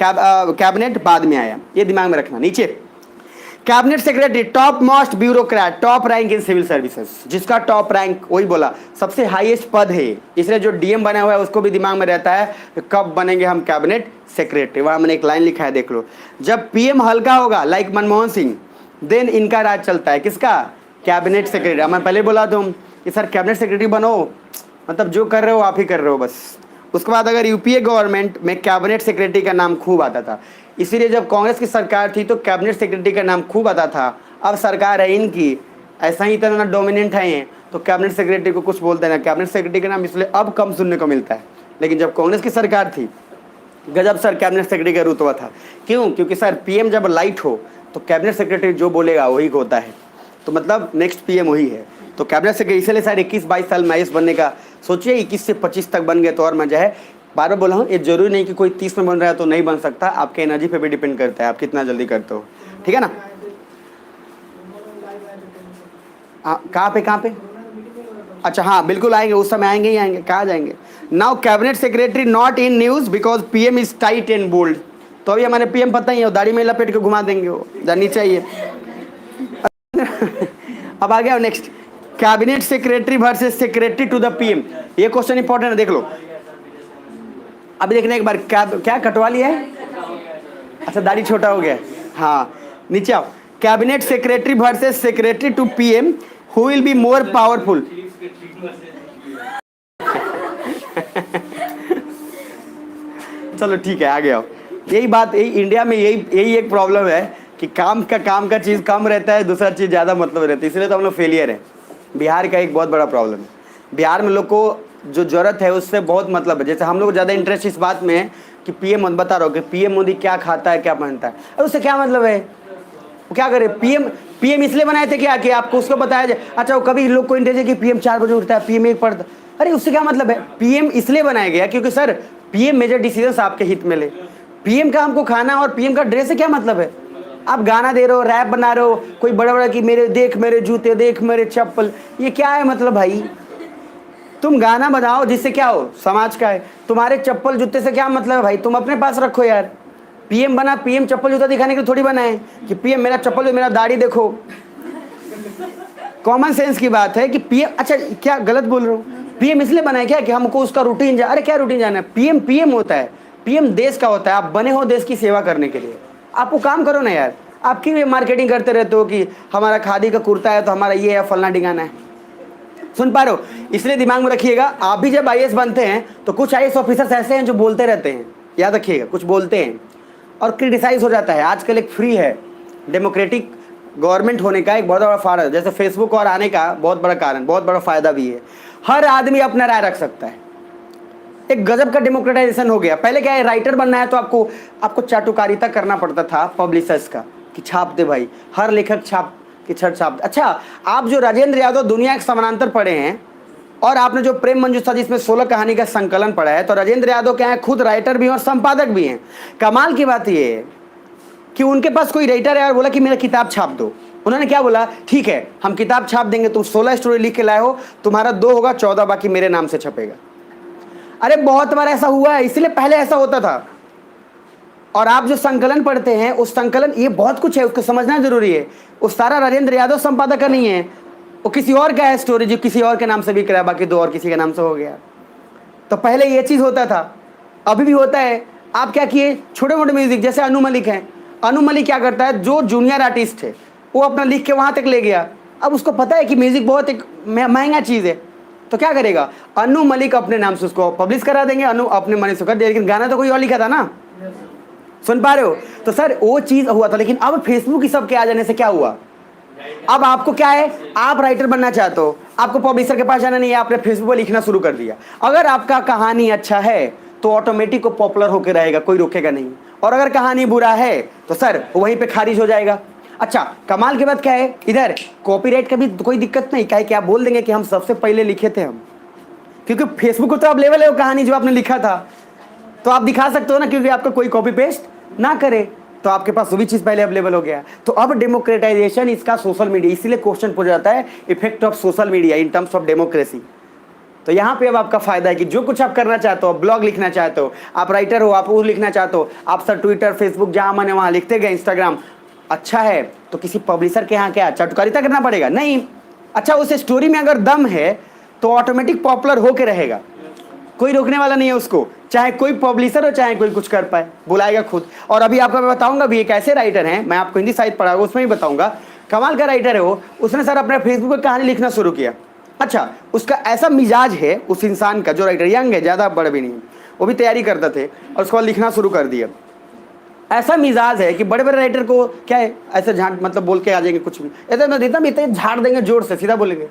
Speaker 1: कैबिनेट बाद में आया, ये दिमाग में रखना। नीचे, cabinet secretary top most bureaucrat, top rank in civil services, जिसका टॉप रैंक वही बोला सबसे हाईएस्ट पद है, इसलिए जो DM बना हुआ है उसको भी दिमाग में रहता है कि कब बनेंगे हम कैबिनेट सेक्रेटरी। वहां मैंने एक लाइन लिखा है देख लो, जब PM हल्का होगा लाइक मनमोहन सिंह, देन इनका राज चलता है, किसका, कैबिनेट सेक्रेटरी। मैं पहले बोला तुम कि सर कैबिनेट सेक्रेटरी बनो, मतलब जो कर रहे हो आप ही कर रहे हो बस। उसके बाद अगर UPA गवर्नमेंट में कैबिनेट सेक्रेटरी का नाम खूब आता था, इसीलिए जब कांग्रेस की सरकार थी तो कैबिनेट सेक्रेटरी का नाम खूब आता था। अब सरकार है इनकी, ऐसा ही इतना डोमिनेंट है ये, तो कैबिनेट सेक्रेटरी को कुछ बोलते हैं ना, कैबिनेट सेक्रेटरी का नाम इसलिए अब कम सुनने को मिलता है। लेकिन जब कांग्रेस की सरकार थी गजब सर कैबिनेट सेक्रेटरी का रुतबा था। क्यों, क्योंकि सर PM जब लाइट हो तो कैबिनेट सेक्रेटरी जो बोलेगा वही होता है, तो मतलब नेक्स्ट PM वही है। तो कैबिनेट सेक्रेटरी इसलिए सर 21-22 साल में IAS बनने का सोचिए, 21 से 25 तक बन गए तो और मजा है। बार बार बोला हूँ, ये जरूरी नहीं कि कोई 30 में बन रहा है तो नहीं बन सकता, आपके एनर्जी पे भी डिपेंड करता है आप कितना जल्दी करते हो, ठीक है ना। कहाँ पे, अच्छा हाँ बिल्कुल आएंगे, उस समय आएंगे ही आएंगे, कहाँ जाएंगे। Now cabinet secretary not in news because PM is tight and bold. तो अभी हमारे PM पता ही है, दाढ़ी में लपेट के घुमा देंगे वो, जानी चाहिए। अब आ गया next, cabinet secretary versus secretary to the PM। ये क्वेश्चन इंपॉर्टेंट है, देख लो। अभी देखने एक बार, क्या कटवा लिया है, अच्छा दाढ़ी छोटा हो गया, हाँ नीचे आओ। Cabinet secretary versus secretary to PM, who will be more powerful. चलो ठीक है आगे आओ। यही बात, यही इंडिया में यही एक प्रॉब्लम है कि काम का चीज़ कम रहता है, दूसरा चीज़ ज़्यादा मतलब रहता है, इसलिए तो हम लोग फेलियर है। बिहार का एक बहुत बड़ा प्रॉब्लम है, बिहार में लोग को जो जरूरत है उससे बहुत मतलब है। जैसे हम लोग ज़्यादा इंटरेस्ट इस बात में है कि PM बता रहा हो कि PM मोदी क्या खाता है क्या पहनता है, और उससे क्या मतलब है, वो क्या करे, पीएम इसलिए बनाए थे क्या कि आपको उसको बताया जाए। अच्छा, वो कभी लोग को इंटरेस्ट है कि पीएम 4 बजे उठता है, पीएम 1 पढ़ता, अरे उससे क्या मतलब है। पीएम इसलिए बनाया गया क्योंकि सर पीएम मेजर डिसीजंस आपके हित में ले। पीएम का हमको खाना और पीएम का ड्रेस से क्या मतलब है। आप गाना दे रहे हो, रैप बना रहे हो, कोई बड़ा बड़ा कि मेरे देख मेरे जूते, देख मेरे चप्पल, ये क्या है मतलब भाई। तुम गाना बनाओ जिससे क्या हो, समाज का है। तुम्हारे चप्पल जूते से क्या मतलब है भाई, तुम अपने पास रखो यार। पीएम बना, पीएम चप्पल जूता दिखाने के लिए थोड़ी बना है कि पीएम मेरा चप्पल, मेरा दाढ़ी देखो। कॉमन सेंस की बात है कि पीएम, अच्छा क्या गलत बोल रहा हूँ, पीएम इसलिए बना है क्या कि हमको उसका रूटीन अरे क्या रूटीन जाना है। पीएम पीएम होता है, पीएम देश का होता है। आप बने हो देश की सेवा करने के लिए, आप वो काम करो ना यार। आप क्यों मार्केटिंग करते रहते हो कि हमारा खादी का कुर्ता है तो हमारा ये है, फलना डिगाना है। सुन पा रहे हो, इसलिए दिमाग में रखिएगा, आप भी जब आईएएस बनते हैं तो कुछ आईएएस ऑफिसर्स ऐसे हैं जो बोलते रहते हैं, याद रखिएगा, कुछ बोलते हैं और क्रिटिसाइज हो जाता है। आजकल एक फ्री है, डेमोक्रेटिक गवर्नमेंट होने का एक बहुत बड़ा फायदा, जैसे फेसबुक और आने का बहुत बड़ा कारण, बहुत बड़ा फायदा भी है। हर आदमी अपना राय रख सकता है, एक गजब का डेमोक्रेटाइजेशन हो गया। पहले क्या है, राइटर बनना है तो आपको चाटुकारिता करना पड़ता था पब्लिशर्स का कि छाप दे भाई, हर लेखक छाप कि छाप दे। अच्छा, आप जो राजेंद्र यादव दुनिया के समानांतर पढ़े हैं और आपने जो प्रेम मंजूषा जिसमें 16 कहानी का संकलन पढ़ा है, तो राजेंद्र यादव क्या है, खुद राइटर भी हैं और संपादक भी हैं। कमाल की बात ये है कि उनके पास कोई राइटर है और बोला कि मेरा किताब छाप दो। उन्होंने क्या बोला, ठीक है हम किताब छाप देंगे, तुम 16 स्टोरी लिख के लाए हो, तुम्हारा 2 होगा, 14 बाकी मेरे नाम से छपेगा। अरे बहुत बार ऐसा हुआ है, इसलिए पहले ऐसा होता था। और आप जो संकलन पढ़ते हैं, उस संकलन, ये बहुत कुछ है, उसको समझना जरूरी है। उस सारा राजेंद्र यादव संपादक का नहीं है, वो किसी और का है स्टोरी जो किसी और के नाम से बिक रहा है, बाकी 2 और किसी के नाम से हो गया। तो पहले ये चीज होता था, अभी भी होता है। आप क्या किए, छोटे मोटे म्यूजिक, जैसे अनु मलिक है, अनु मलिक क्या करता है, जो जूनियर आर्टिस्ट है वो अपना लिख के वहां तक ले गया। अब उसको पता है कि म्यूजिक बहुत एक महंगा चीज है, तो क्या करेगा, अनु मलिक अपने नाम से उसको पब्लिश करा देंगे, अनु अपने मनी से कर दे, लेकिन गाना तो कोई और लिखा था ना। सुन पा रहे हो, तो सर वो चीज हुआ था। लेकिन अब फेसबुक सब के आ जाने से क्या हुआ, अब आपको क्या है, आप राइटर बनना चाहते हो, आपको पब्लिशर के पास जाना नहीं है, आपने फेसबुक पर लिखना शुरू कर दिया। अगर आपका कहानी अच्छा है तो ऑटोमेटिक को पॉपुलर होकर रहेगा, कोई रोकेगा नहीं। और अगर कहानी बुरा है तो सर वहीं पे खारिज हो जाएगा। अच्छा, कमाल की बात क्या है, इधर कॉपीराइट का भी कोई दिक्कत नहीं, क्या है कि आप बोल देंगे कि हम सबसे पहले लिखे थे हम, क्योंकि फेसबुक को तो अब लेवल है वो कहानी जो आपने लिखा था, तो आप दिखा सकते हो ना, क्योंकि आपका कोई कॉपी पेस्ट ना करे, तो आपके पास वो भी चीज पहले अवेलेबल हो गया। तो अब डेमोक्रेटाइजेशन इसका सोशल मीडिया, इसीलिए क्वेश्चन पूछा जाता है effect of social media in terms of democracy. तो यहाँ पे अब आपका फायदा है कि जो कुछ आप करना चाहते हो, ब्लॉग लिखना चाहते हो, आप राइटर हो, आप वो लिखना चाहते हो, आप सर ट्विटर फेसबुक जहां मन है वहां लिखते गए, इंस्टाग्राम अच्छा है तो किसी पब्लिशर के यहाँ क्या चटकारिता करना पड़ेगा, नहीं। अच्छा, उस स्टोरी में अगर दम है तो ऑटोमेटिक पॉपुलर होके रहेगा, कोई रोकने वाला नहीं है उसको, चाहे कोई पब्लिशर हो चाहे कोई कुछ कर पाए, बुलाएगा खुद। और अभी आपको मैं बताऊंगा भी एक ऐसे राइटर हैं, मैं आपको हिंदी साहित्य पढ़ाऊंगा उसमें भी बताऊंगा, कमाल का राइटर है वो, उसने सर अपने फेसबुक पर कहानी लिखना शुरू किया। अच्छा, उसका ऐसा मिजाज है उस इंसान का, जो राइटर यंग है, ज़्यादा बड़े भी नहीं, वो भी तैयारी करते थे और उसको लिखना शुरू कर दिया। ऐसा मिजाज है कि बड़े बड़े राइटर को क्या है, ऐसे झाड़ मतलब बोल के आ जाएंगे कुछ भी, ऐसा मैं देता इतने झाड़ देंगे जोर से, सीधा बोलेंगे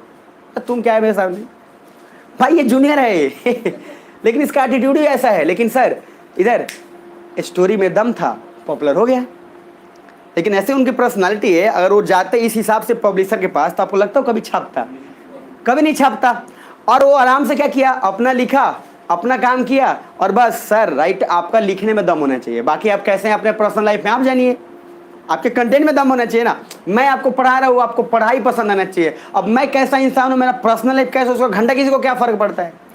Speaker 1: तुम क्या है मेरे सामने, भाई ये जूनियर है ये लेकिन इसका एटीट्यूड ही ऐसा है। लेकिन सर इधर स्टोरी में दम था, पॉपुलर हो गया। लेकिन ऐसे उनकी पर्सनालिटी है, अगर वो जाते इस हिसाब से पब्लिशर के पास तो आपको लगता हो कभी छापता, कभी नहीं छापता। और वो आराम से क्या किया, अपना लिखा, अपना काम किया, और बस सर राइट, आपका लिखने में दम होना चाहिए, बाकी आप कैसे हैं अपने पर्सनल लाइफ में आप जानिए, आपके कंटेंट में दम होना चाहिए ना। मैं आपको पढ़ा रहा हूँ, आपको पढ़ाई पसंद आना चाहिए। अब मैं कैसा इंसान हूँ, मेरा पर्सनल लाइफ कैसा, उसका घंटा किसी को क्या फर्क पड़ता है।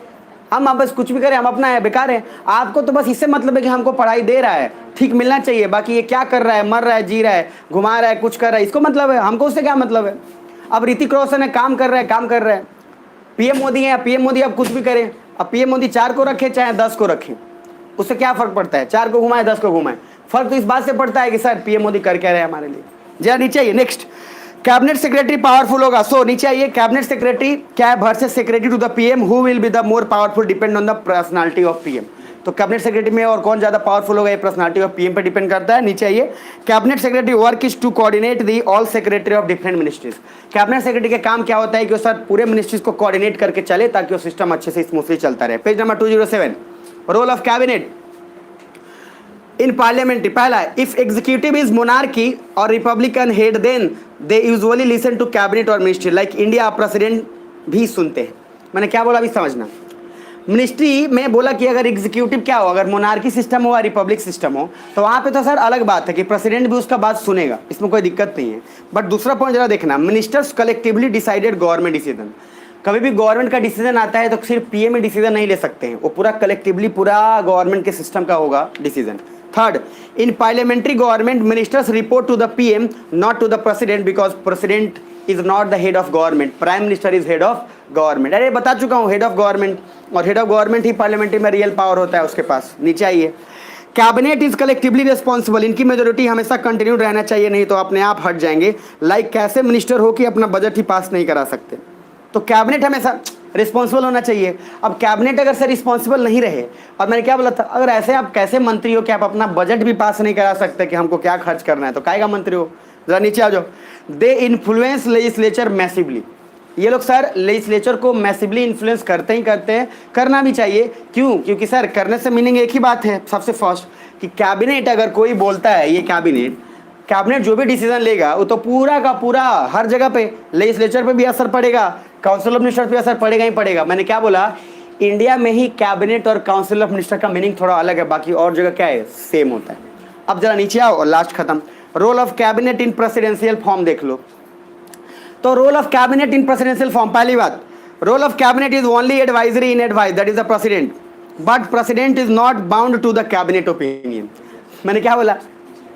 Speaker 1: हम आप बस कुछ भी करें, हम अपना है बेकार है, आपको तो बस इससे मतलब है कि हमको पढ़ाई दे रहा है, ठीक मिलना चाहिए, बाकी ये क्या कर रहा है, मर रहा है, जी रहा है, घुमा रहा है, कुछ कर रहा है, इसको मतलब है, हमको उससे क्या मतलब है। अब ऋतिक रोशन है, काम कर रहा है, काम कर रहा है, पीएम मोदी है, पीएम मोदी अब कुछ भी करें, अब पीएम मोदी 4 को रखे चाहे 10 को रखें, उससे क्या फर्क पड़ता है, 4 को घुमाए 10 को घुमाए, फर्क तो इस बात से पड़ता है कि सर पीएम मोदी कर क्या रहे हैं हमारे लिए। जरा नीचे आइए, नेक्स्ट, कैबिनेट सेक्रेटरी पावरफुल होगा। सो नीचे आइए, कैबिनेट सेक्रेटरी क्या है, versus secretary to the PM, who will be the more powerful depend on the personality of PM. तो कैबिनेट सेक्रेटरी में और कौन ज्यादा पावरफुल होगा, ये पर्सनालिटी ऑफ पीएम पे डिपेंड करता है। नीचे आइए, cabinet secretary work is to coordinate the all secretary of different ministries. Cabinet secretary का काम क्या होता है कि वो सर पूरे मिनिस्ट्रीज को कोऑर्डिनेट करके चले ताकि वो सिस्टम अच्छे से स्मूथली चलता रहे। Page number 207, role of cabinet. In parliamentary, पहला है इफ एग्जीक्यूटिव इज मोनार्की और republican head then they usually listen to cabinet और मिनिस्ट्री, लाइक इंडिया प्रेसिडेंट भी सुनते हैं। मैंने क्या बोला अभी समझना। मिनिस्ट्री में बोला कि अगर एग्जीक्यूटिव क्या हो, अगर मोनार्की सिस्टम हो या रिपब्लिक सिस्टम हो, तो वहाँ पे तो सर अलग बात है कि प्रेसिडेंट भी उसका बात सुनेगा, इसमें कोई दिक्कत नहीं है। बट दूसरा पॉइंट जरा देखना, ministers collectively decided government decision. कभी भी गवर्नमेंट का डिसीजन आता है तो सिर्फ पीएम डिसीजन नहीं ले सकते हैं, वो पूरा कलेक्टिवली पूरा गवर्नमेंट के सिस्टम का होगा decision. Third, in parliamentary government ministers report to the PM not to the president because president is not the head of government, prime minister is head of government. अरे बता चुका हूँ, हेड ऑफ गवर्नमेंट, और हेड ऑफ गवर्नमेंट ही पार्लियामेंट्री में रियल पावर होता है उसके पास। नीचे आइए, कैबिनेट इज कलेक्टिवली रिस्पॉन्सिबल, इनकी मेजोरिटी हमेशा कंटिन्यू रहना चाहिए, नहीं तो अपने आप हट जाएंगे। लाइक कैसे मिनिस्टर हो कि अपना बजट ही पास नहीं करा सकते, तो कैबिनेट हमेशा रिस्पॉन्सिबल होना चाहिए। अब कैबिनेट अगर से रिस्पॉन्सिबल नहीं रहे, और मैंने क्या बोला था, अगर ऐसे आप कैसे मंत्री हो कि आप अपना बजट भी पास नहीं करा सकते कि हमको क्या खर्च करना है, तो काहेगा मंत्री हो। जरा नीचे आ जाओ, दे इन्फ्लुएंस लेजिस्लेचर मैसिवली, ये लोग सर लेजिस्लेचर को मैसिवली इन्फ्लुएंस करते ही करते हैं, करना भी चाहिए। क्यों? क्योंकि सर करने से मीनिंग एक ही बात है सबसे फर्स्ट, कि कैबिनेट अगर कोई बोलता है, ये कैबिनेट जो भी डिसीजन लेगा वो तो पूरा का पूरा हर जगह पे लेजिस्लेचर पे भी असर पड़ेगा, काउंसिल ऑफ मिनिस्टर पे असर पड़ेगा ही पड़ेगा। मैंने क्या बोला, इंडिया में ही कैबिनेट और काउंसिल ऑफ मिनिस्टर का मीनिंग थोड़ा अलग है, बाकी और जगह क्या है, सेम होता है। अब जरा नीचे आओ और लास्ट खत्म, role of cabinet in presidential form देख लो। तो role of cabinet in presidential form, पहली बात, role of cabinet is only advisory in advice, that is the president, but president is not bound to the cabinet opinion. मैंने क्या बोला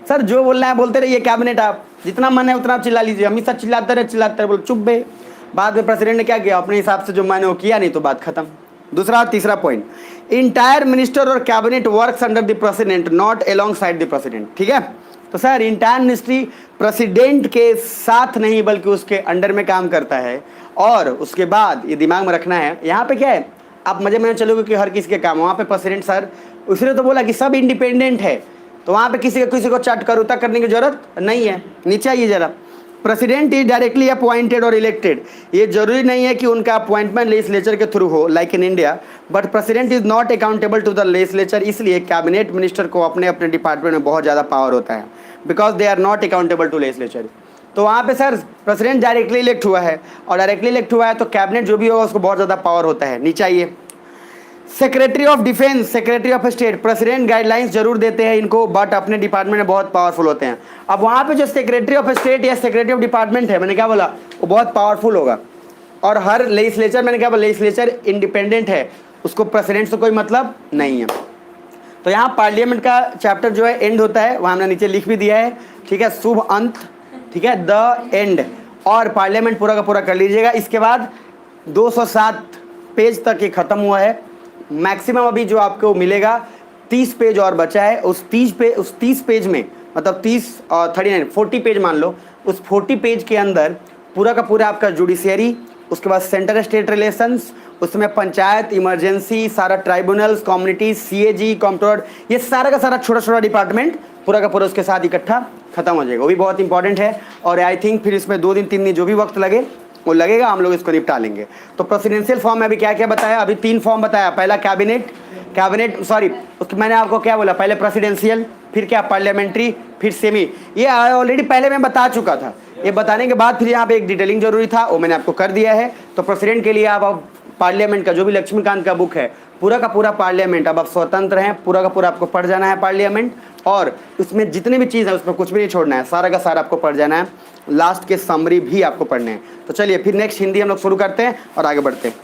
Speaker 1: सर, जो बोलना है बोलते रहिए, कैबिनेट आप जितना मन है उतना आप चिल्ला लीजिए, हमेशा चिल्लाते रहे बोल चुप बे। बाद में प्रेसिडेंट ने क्या किया, अपने हिसाब से जो मैंने वो किया, नहीं तो बात खत्म। दूसरा तीसरा पॉइंट, इंटायर मिनिस्टर और cabinet works under the president not along side the president, ठीक है। तो सर इंटायर मिनिस्ट्री प्रेसिडेंट के साथ नहीं बल्कि उसके अंडर में काम करता है। और उसके बाद ये दिमाग में रखना है, यहाँ पे क्या है, आप मजे में चलोगे कि हर किसी के काम, वहाँ पे प्रेसिडेंट सर उसने तो बोला कि सब इंडिपेंडेंट है, तो वहाँ पे किसी को चट कर उतर करने की जरूरत नहीं है। नीचे आइए जरा, प्रेसिडेंट इज डायरेक्टली अपॉइंटेड और इलेक्टेड, ये जरूरी नहीं है कि उनका अपॉइंटमेंट लेजिस्लेचर के थ्रू हो like in India, but president is not accountable to the legislature, इसलिए कैबिनेट मिनिस्टर को अपने अपने डिपार्टमेंट में बहुत ज़्यादा पावर होता है, because they are not accountable to legislature. तो वहाँ पे सर प्रेसिडेंट डायरेक्टली इलेक्ट हुआ है, और डायरेक्टली इलेक्ट हुआ है तो कैबिनेट जो भी होगा उसको बहुत ज़्यादा पावर होता है। नीचे आइए, secretary of defence, secretary of state, president guidelines जरूर देते हैं इनको, बट अपने डिपार्टमेंट में बहुत पावरफुल होते हैं। अब वहाँ पे जो सेक्रेटरी ऑफ स्टेट या सेक्रेटरी ऑफ डिपार्टमेंट है, मैंने क्या बोला, वो बहुत पावरफुल होगा। और हर लेजिस्लेचर, मैंने क्या बोला, लेजिस्लेचर इंडिपेंडेंट है, उसको प्रेसिडेंट से कोई मतलब नहीं है। तो यहाँ पार्लियामेंट का चैप्टर जो है एंड होता है, वहाँ हमने नीचे लिख भी दिया है, ठीक है, शुभ अंत, ठीक है, द एंड। और पार्लियामेंट पूरा का पूरा कर लीजिएगा। इसके बाद 207 पेज तक ये खत्म हुआ है, मैक्सिमम अभी जो आपको मिलेगा 30 पेज और बचा है। उस 30 पेज में, मतलब 40 पेज मान लो, उस 40 पेज के अंदर पूरा का पूरा आपका जुडिशियरी, उसके बाद सेंटर स्टेट रिलेशंस, उसमें पंचायत, इमरजेंसी, सारा ट्राइब्यूनल्स, कम्युनिटी, सीएजी, कॉम्प्ट्रोड, ये सारा का सारा छोटा छोटा डिपार्टमेंट पूरा का पूरा उसके साथ इकट्ठा खत्म हो जाएगा। वो भी बहुत इंपॉर्टेंट है, और आई थिंक फिर इसमें 2 दिन 3 दिन जो भी वक्त लगे वो लगेगा, हम लोग इसको निपटा लेंगे। तो प्रेसिडेंशियल फॉर्म में अभी क्या क्या बताया, अभी 3 फॉर्म बताया। पहला कैबिनेट सॉरी, मैंने आपको क्या बोला, पहले प्रेसिडेंशियल, फिर क्या पार्लियामेंट्री, फिर सेमी। ये ऑलरेडी पहले मैं बता चुका था, ये बताने के बाद फिर यहाँ पे एक डिटेलिंग जरूरी था, वो मैंने आपको कर दिया है। तो प्रेसिडेंट के लिए आप पार्लियामेंट का जो भी लक्ष्मीकांत का बुक है, पूरा का पूरा पार्लियामेंट, अब आप स्वतंत्र हैं, पूरा का पूरा आपको पढ़ जाना है पार्लियामेंट, और उसमें जितने भी चीज़ है उसमें कुछ भी नहीं छोड़ना है, सारा का सारा आपको पढ़ जाना है, लास्ट के समरी भी आपको पढ़ने हैं। तो चलिए फिर नेक्स्ट हिंदी हम लोग शुरू करते हैं और आगे बढ़ते हैं।